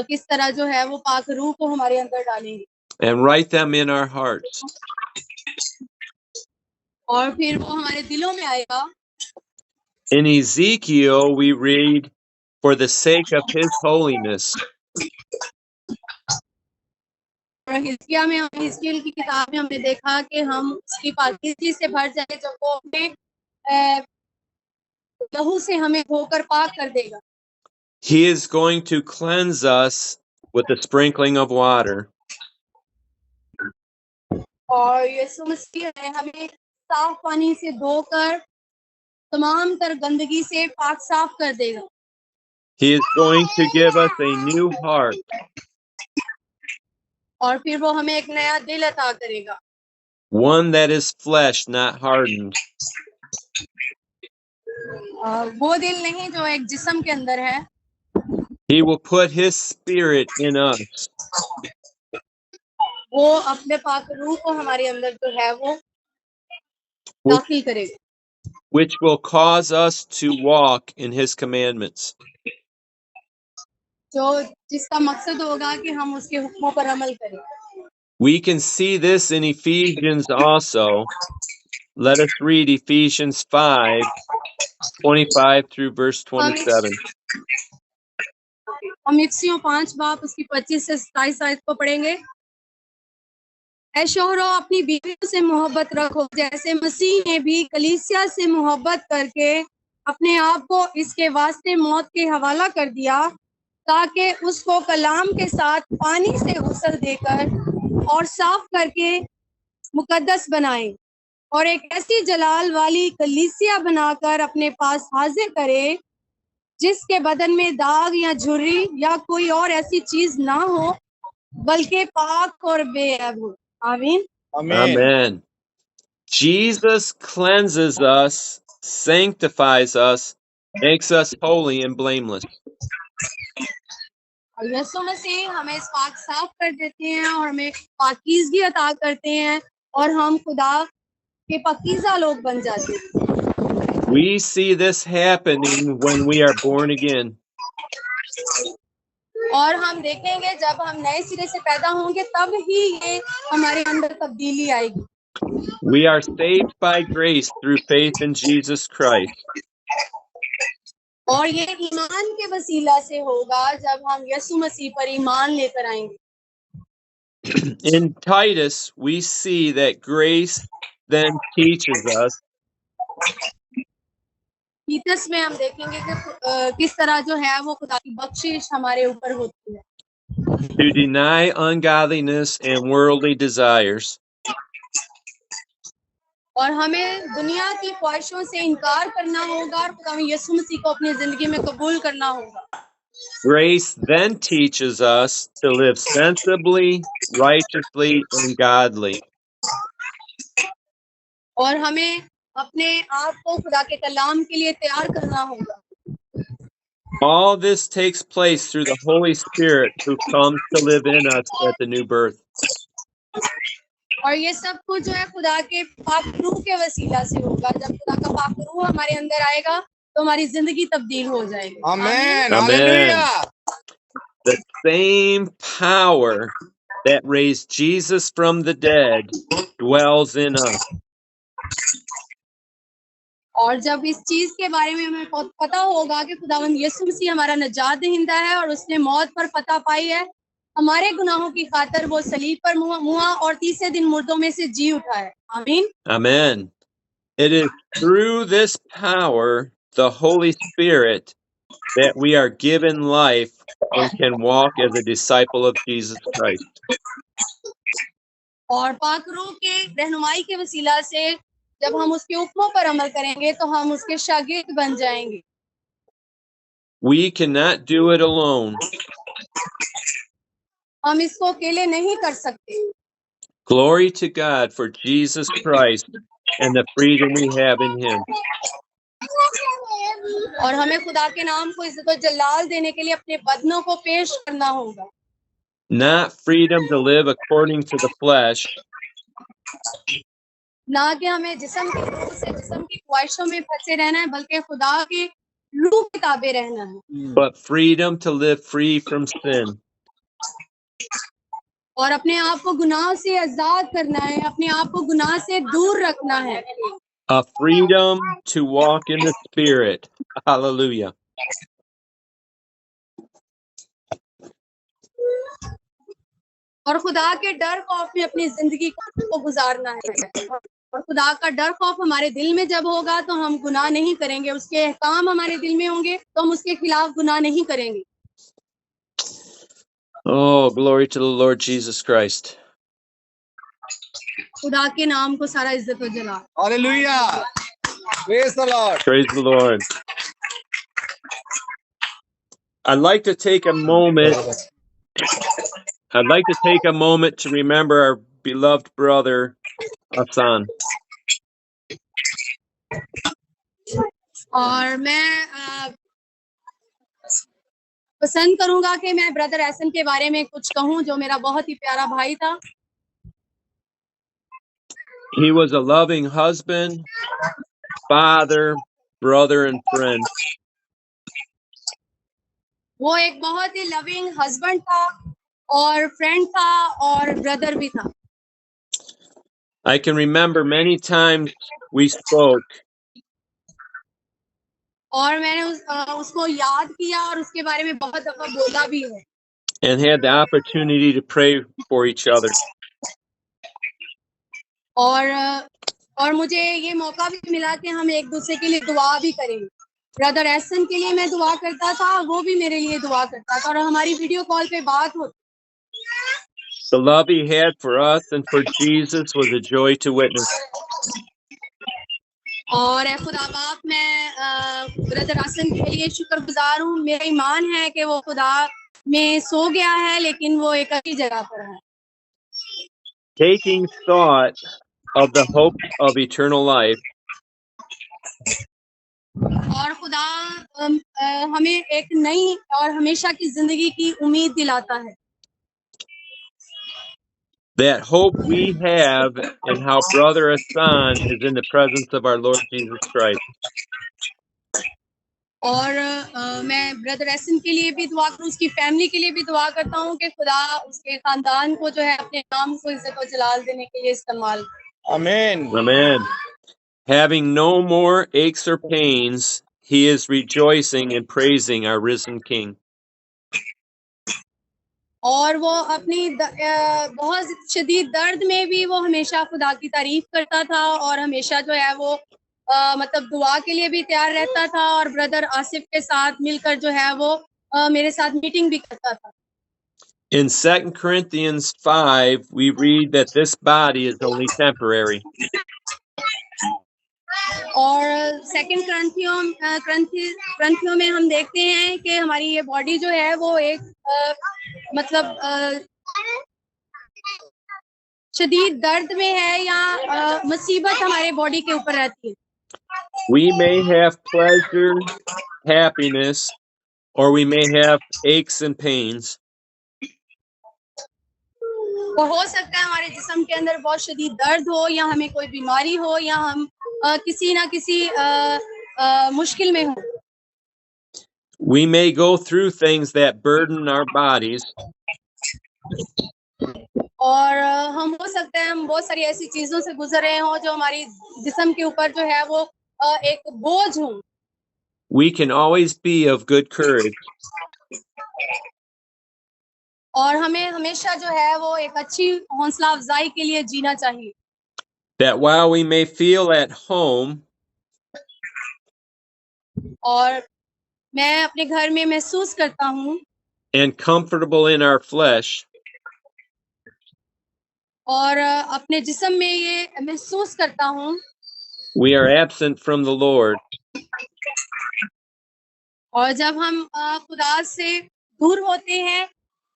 किस तरह जो है वो पाक रूह को हमारे अंदर डालेंगे And write them in our hearts. और फिर वो हमारे दिलों में आएगा। In Ezekiel, we read, for the sake of his holiness. और हिजकिय्याह में हिजकील की किताब में हमने देखा कि हम उसकी पाकीज़गी से भर जाए जब वो अपने लहू से हमें धोकर पाक कर देगा। He is going to cleanse us with the sprinkling of water. और यीशु मसीह ने हमें साफ पानी से धोकर तमाम तर गंदगी से पाक साफ कर देगा। He is going to give us a new heart, और फिर वो हमें एक नया दिल अता करेगा, one that is flesh, not hardened. वो दिल नहीं जो एक जिस्म के अंदर है। He will put his spirit in us, वो अपने पाक रूह को हमारे अंदर जो है वो which, दाखिल करेगा, which will cause us to walk in his commandments. जो जिसका मकसद होगा कि हम उसके हुक्मों पर अमल करें। We can see this in Ephesians also. Let us read Ephesians 5:25 through verse 27. हम इफिसियों 5 बाब उसकी 25 से 27 आयत को पढ़ेंगे। ऐ शौहरों, अपनी बीवियों से मोहब्बत रखो जैसे मसीह ने भी कलीसिया से मोहब्बत करके अपने आप को इसके वास्ते मौत के हवाला कर दिया, ताकि उसको कलाम के साथ पानी से गुस्ल देकर और साफ करके मुकद्दस बनाए और एक ऐसी जलाल वाली कलीसिया बनाकर अपने पास हाजिर करे जिसके बदन में दाग या झुर्री या कोई और ऐसी चीज ना हो, बल्कि पाक और बेऐब हो। आमीन। Amen. Jesus cleanses us, sanctifies us, makes us holy and blameless. और यीशु मसीह हमें इस पाक साफ कर देते हैं और हमें पाकीज़गी अता करते हैं और हम खुदा के पाकीज़ा लोग बन जाते हैं। We see this happening when we are born again. और हम देखेंगे जब हम नए सिरे से पैदा होंगे तब ही ये हमारे अंदर तब्दीली आएगी। We are saved by grace through faith in Jesus Christ. और ये ईमान के वसीला से होगा जब हम यीशु मसीह पर ईमान लेकर आएंगे। In Titus, we see that grace then teaches us तीतस में हम देखेंगे कि किस तरह जो है वो खुदा की बख्शिश हमारे ऊपर होती है। to deny ungodliness and worldly desires. और हमें दुनिया की ख्वाहिशों से इनकार करना होगा और खुदा यीशु मसीह को अपनी जिंदगी में कबूल करना होगा। Grace then teaches us to live sensibly, righteously, and godly. और हमें अपने आप को खुदा के कलाम के लिए तैयार करना होगा। All this takes place through the Holy Spirit who comes to live in us at the new birth. और ये सब कुछ जो है खुदा के पाक रूह के वसीला से होगा। जब खुदा का पाक रूह हमारे अंदर आएगा तो हमारी जिंदगी तब्दील हो जाएगी। Amen. Amen. Hallelujah. The same power that raised Jesus from the dead dwells in us. और जब इस चीज के बारे में हमें पता होगा कि खुदावंद यीशु मसीह हमारा निजात दहिंदा है और उसने मौत पर फतह पाई है, हमारे गुनाहों की खातिर वो सलीब पर मुआ और तीसरे दिन मुर्दों में से जी उठा है। आमीन। Amen. It is through this power, the Holy Spirit, that we are given life and can walk as a disciple of Jesus Christ. और पाक रूह के रहनुमाई के वसीला से जब हम उसके हुक्मों पर अमल करेंगे तो हम उसके शागिर्द बन जाएंगे। We cannot do it alone. हम इसको अकेले नहीं कर सकते। Glory to God for Jesus Christ and the freedom we have in Him. और हमें खुदा के नाम को इज्जत और जलाल देने के लिए अपने बदनों को पेश करना होगा। Not freedom to live according to the flesh, ना कि हमें जिस्म की रूह से जिस्म की ख्वाहिशों में फंसे रहना है, बल्कि खुदा के रूह के ताबे रहना है। but freedom to live free from sin. और अपने आप को गुनाह से आजाद करना है, अपने आप को गुनाह से दूर रखना है। A freedom to walk in the Spirit. Hallelujah. और खुदा के डर खौफ में अपनी जिंदगी को गुजारना है। और खुदा का डर खौफ हमारे दिल में जब होगा तो हम गुनाह नहीं करेंगे, उसके अहकाम हमारे दिल में होंगे तो हम उसके खिलाफ गुनाह नहीं करेंगे। Oh, glory to the Lord Jesus Christ. खुदा के नाम को सारा इज्जत और जलाल। Hallelujah. Praise the Lord. Praise the Lord. I'd like to take a moment. I'd like to take a moment to remember our beloved brother, Hassan. और मैं पसंद करूंगा कि मैं ब्रदर एहसन के बारे में कुछ कहूं, जो मेरा बहुत ही प्यारा भाई था। He was a loving husband, father, brother, and friend. वो एक बहुत ही लविंग हस्बैंड था और फ्रेंड था और ब्रदर भी था। I can remember many times we spoke, और मैंने उसको याद किया और उसके बारे में बहुत दफा बोला भी है। and had the opportunity to pray for each other. और मुझे ये मौका भी मिला कि हम एक दूसरे के लिए दुआ भी करें। ब्रदर एहसन के लिए मैं दुआ करता था, वो भी मेरे लिए दुआ करता था और हमारी वीडियो कॉल पे बात होती। The love he had for us and for Jesus was a joy to witness. और खुदा बाप, मैं ब्रदर एहसन के लिए शुक्रगुजार हूँ। मेरा ईमान है कि वो खुदा में सो गया है, लेकिन वो एक अच्छी जगह पर है। Taking thought of the hope of eternal life, और खुदा हमें एक नई और हमेशा की जिंदगी की उम्मीद दिलाता है। that hope we have and how Brother Hassan is in the presence of our Lord Jesus Christ. और मैं ब्रदर एहसन के लिए भी दुआ करूँ, उसकी फैमिली के लिए भी दुआ करता हूँ कि खुदा उसके खानदान को जो है अपने नाम को इज्जत और जलाल देने के लिए इस्तेमाल। Amen. Amen. Having no more aches or pains, he is rejoicing and praising our risen King. और वो अपनी बहुत शदीद दर्द में भी वो हमेशा खुदा की तारीफ करता था और हमेशा जो है वो मतलब दुआ के लिए भी तैयार रहता था और ब्रदर आसिफ के साथ मिलकर जो है वो मेरे साथ मीटिंग भी करता था। In 2 Corinthians 5, we read that this body is only temporary. और सेकंड क्रंथियों में हम देखते हैं कि हमारी ये बॉडी जो है वो एक मतलब शदीद दर्द में है या मुसीबत हमारे बॉडी के ऊपर रहती है। We may have pleasure, happiness, or we may have aches and pains. तो हो सकता है हमारे जिस्म के अंदर बहुत शदीद दर्द हो या हमें कोई बीमारी हो या हम किसी ना किसी मुश्किल में हो। We may go through things that burden our bodies. और हम हो सकता है हम बहुत सारी ऐसी चीजों से गुजर रहे हों जो हमारी जिस्म के ऊपर जो है वो एक बोझ हो। We can always be of good courage. और हमें हमेशा जो है वो एक अच्छी हौसला अफजाई के लिए जीना चाहिए। That while we may feel at home, और मैं अपने घर में महसूस करता हूँ and comfortable in our flesh, और अपने जिस्म में ये महसूस करता हूँ we are absent from the Lord. और जब हम खुदा से दूर होते हैं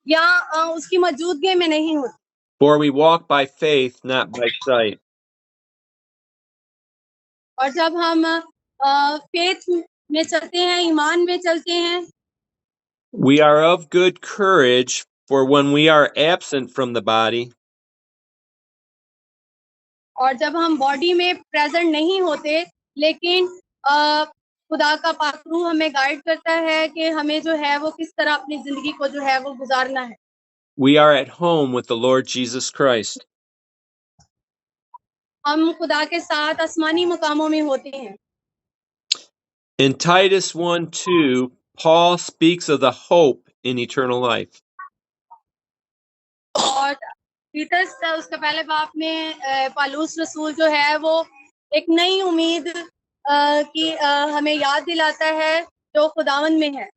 या उसकी मौजूदगी में नहीं होते। For we walk by faith, not by sight. और जब हम फेथ में चलते हैं, ईमान में चलते हैं, We are of good courage, for when we are absent from the body, और जब हम बॉडी में प्रेजेंट नहीं होते, लेकिन खुदा का पाक रूह हमें गाइड करता है कि हमें जो है वो किस तरह अपनी जिंदगी को जो है वो गुजारना है। we are at home with the Lord Jesus Christ. हम खुदा के साथ आसमानी मुकामों में होते हैं। In Titus 1:2, Paul speaks of the hope in eternal life. और और तीतस उसका पहले बाप में पालूस रसूल जो है वो एक नई उम्मीद की हमें याद दिलाता है जो खुदावंद में है,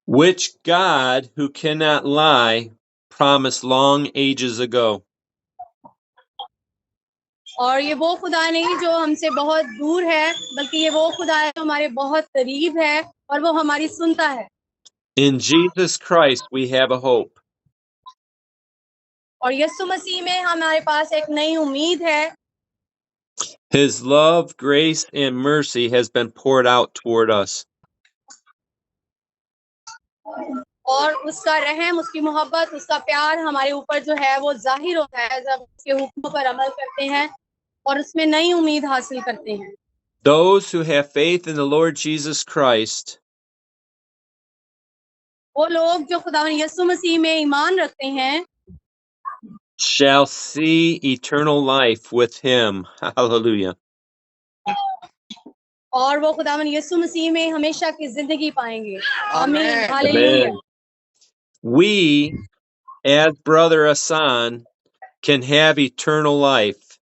which God, who cannot lie, promised long ages ago. और ये वो खुदा नहीं जो हमसे बहुत दूर है, बल्कि ये वो खुदा है जो हमारे बहुत करीब है और वो हमारी सुनता है। In Jesus Christ we have a hope. और यीशु मसीह में हमारे पास एक नई उम्मीद है। His love, grace, and mercy has been poured out toward us. और उसका रहम, उसकी मोहब्बत, उसका प्यार हमारे ऊपर जो है वो जाहिर होता है जब उसके हुक्मों पर अमल करते हैं और उसमें नई उम्मीद हासिल करते हैं। Those who have faith in the Lord Jesus Christ वो लोग जो खुदावंद यीशु मसीह में ईमान रखते हैं shall see eternal life with him. Hallelujah. और वो खुदावंद यीशु मसीह में हमेशा की जिंदगी पाएंगे। आमीन, Amen. Hallelujah. Amen. We, as Brother Asan, can have eternal life.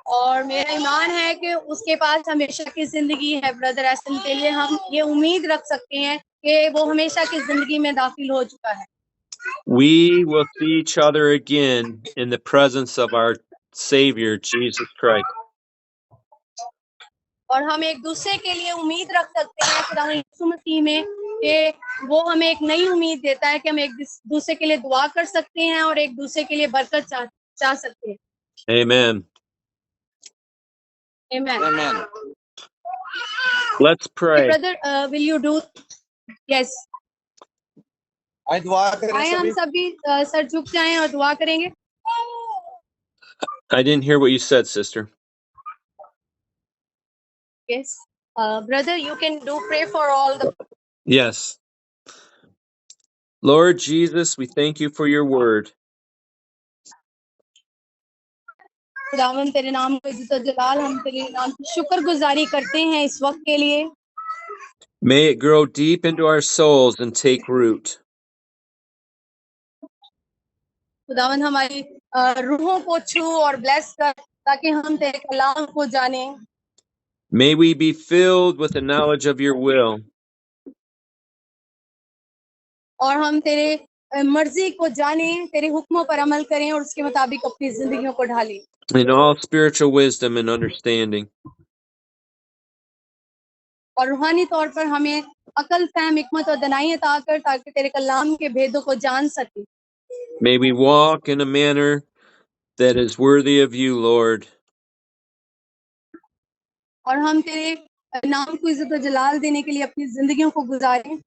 और मेरा ईमान है कि उसके पास हमेशा की जिंदगी है। ब्रदर एसन के लिए हम ये उम्मीद रख सकते हैं कि वो हमेशा की जिंदगी में दाखिल हो चुका है। We will see each other again in the presence of our Savior, Jesus Christ. और हम एक दूसरे के लिए उम्मीद रख सकते हैं खुदावंद यीशु मसीह में कि वो हमें एक नई उम्मीद देता है कि हम एक दूसरे के लिए दुआ कर सकते हैं और एक दूसरे के लिए बरकत चाह सकते हैं। Amen. Amen. Amen. Let's pray. Brother, will you do? Yes. आइए दुआ करें आए हम सभी। सभी सर झुक जाएं और दुआ करेंगे। I didn't hear what you said, sister. Yes. Brother, you can do pray for all the. Yes. Lord Jesus, we thank you for your word. खुदावंद तेरे नाम को इज्जत और जलाल, हम तेरे नाम की शुक्रगुजारी करते हैं इस वक्त के लिए। May it grow deep into our souls and take root. खुदावंद हमारी रूहों को छू और ब्लेस कर ताकि हम तेरे कलाम को जाने। May we be filled with the knowledge of your will. और हम तेरे मर्जी को जाने, तेरे हुक्मों पर अमल करें और उसके मुताबिक अपनी जिंदगियों को ढालें। In all spiritual wisdom and understanding. और रूहानी तौर पर हमें अकल, फहम, हिकमत और दनाई अता कर ताकि तेरे कलाम के भेदों को जान सके। May we walk in a manner that is worthy of you, Lord. और हम तेरे नाम को इज्जत और जलाल देने के लिए अपनी जिंदगियों को गुजारें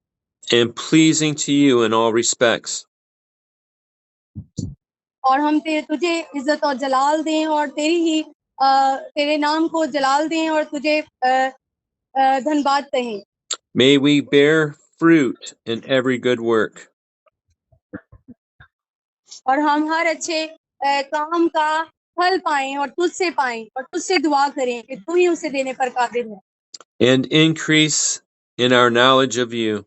And pleasing to you in all respects. और हम तुझे इज्जत और जलाल दें और तेरे नाम को जलाल दें और तुझे धन्यवाद कहें। May we bear fruit in every good work. और हम हर अच्छे काम का फल पाएं और तुझसे पाएं और तुझसे दुआ करें कि तू ही उसे देने पर काबिल है। And increase in our knowledge of you.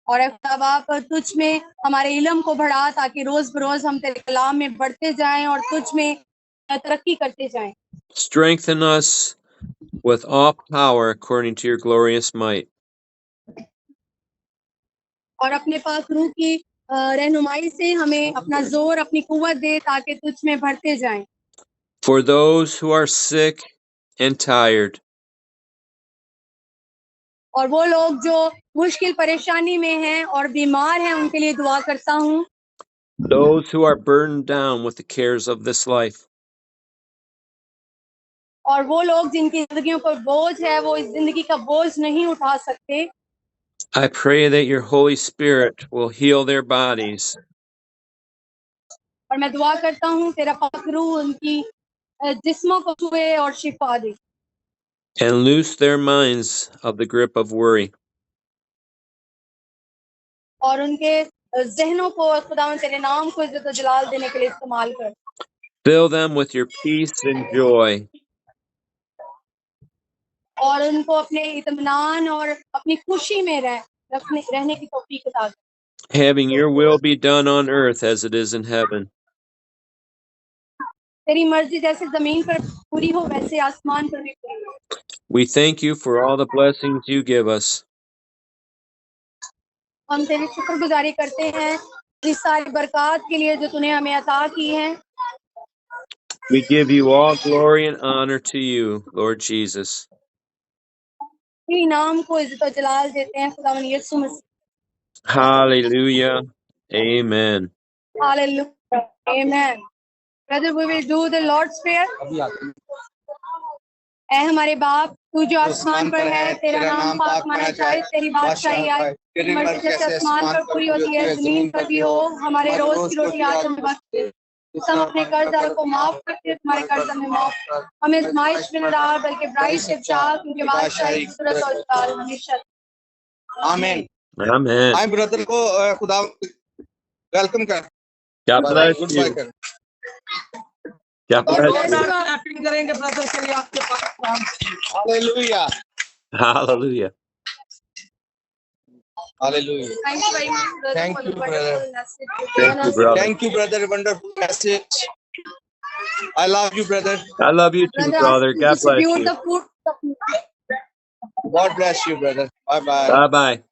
और बाप तुझ में हमारे इल्म को बढ़ा ताकि रोज बरोज हम तेरे कलाम में बढ़ते जाएं और तुझ में तरक्की करते जाएं। Strengthen us with all power according to your glorious might. और अपने पाक रूह की रहनुमाई से हमें अपना जोर, अपनी कुव्वत दे ताकि तुझ में बढ़ते जाएं। For those who are sick and tired. और वो लोग जो मुश्किल परेशानी में हैं और बीमार हैं उनके लिए दुआ करता हूँ। Those who are burdened down with the cares of this life. और वो लोग जिनकी जिंदगियों पर बोझ है, वो इस जिंदगी का बोझ नहीं उठा सकते। I pray that your Holy Spirit will heal their bodies. और मैं दुआ करता हूँ तेरा पाक रूह उनकी जिस्मों को छुए और शिफा दे। And loose their minds of the grip of worry. और उनके ज़हनों को खुदावंद तेरे नाम को इज्जत और जलाल देने के लिए इस्तेमाल कर। Fill them with your peace and joy. और उनको अपने इत्मीनान और अपनी खुशी में रहने की तौफीक अता कर। Having your will be done on earth as it is in heaven. तेरी मर्जी जैसे जमीन पर पूरी हो वैसे आसमान पर भी पूरी हो। We thank you for all the blessings you give us. हम तेरी शुक्रगुजारी करते हैं इस सारी बरकत के लिए जो तूने हमें अता की है। We give you all glory and honor to you, Lord Jesus. तेरी नाम को इज्जत और जलाल देते हैं खुदावन यीशु मसीह। Hallelujah. Amen. Hallelujah. Amen. Brother, we will do the Lord's Prayer. अभी आते हैं। ऐ हमारे बाप तू जो आसमान पर है तेरा नाम पाक माना जाए तेरी बादशाही आए तेरी मर्जी जैसे आसमान पर पूरी होती है जमीन पर भी हो। हमारे रोज की रोटी आज हमें बख्श दे। हम अपने कर्जदारों को माफ करते तुम्हारे कर्ज हमें माफ हमें आजमाइश में न डाल बल्कि बुराई से बचा क्योंकि बादशाही कुदरत और जलाल हमेशा। आमीन। Amen. आए ब्रदर को खुदा वेलकम कर। God bless good bye you. कर। God bless you. क्लैपिंग करेंगे ब्रदर के लिए आपके पास। Hallelujah Hallelujah. Hallelujah. Thank you very much, brother, Thank for you, the brother. wonderful message. Thank you, brother. Thank you, brother. Wonderful message. I love you, brother. I love you too, Brother, brother. God bless distribute you. the food. God bless you, brother. Bye bye. Bye bye.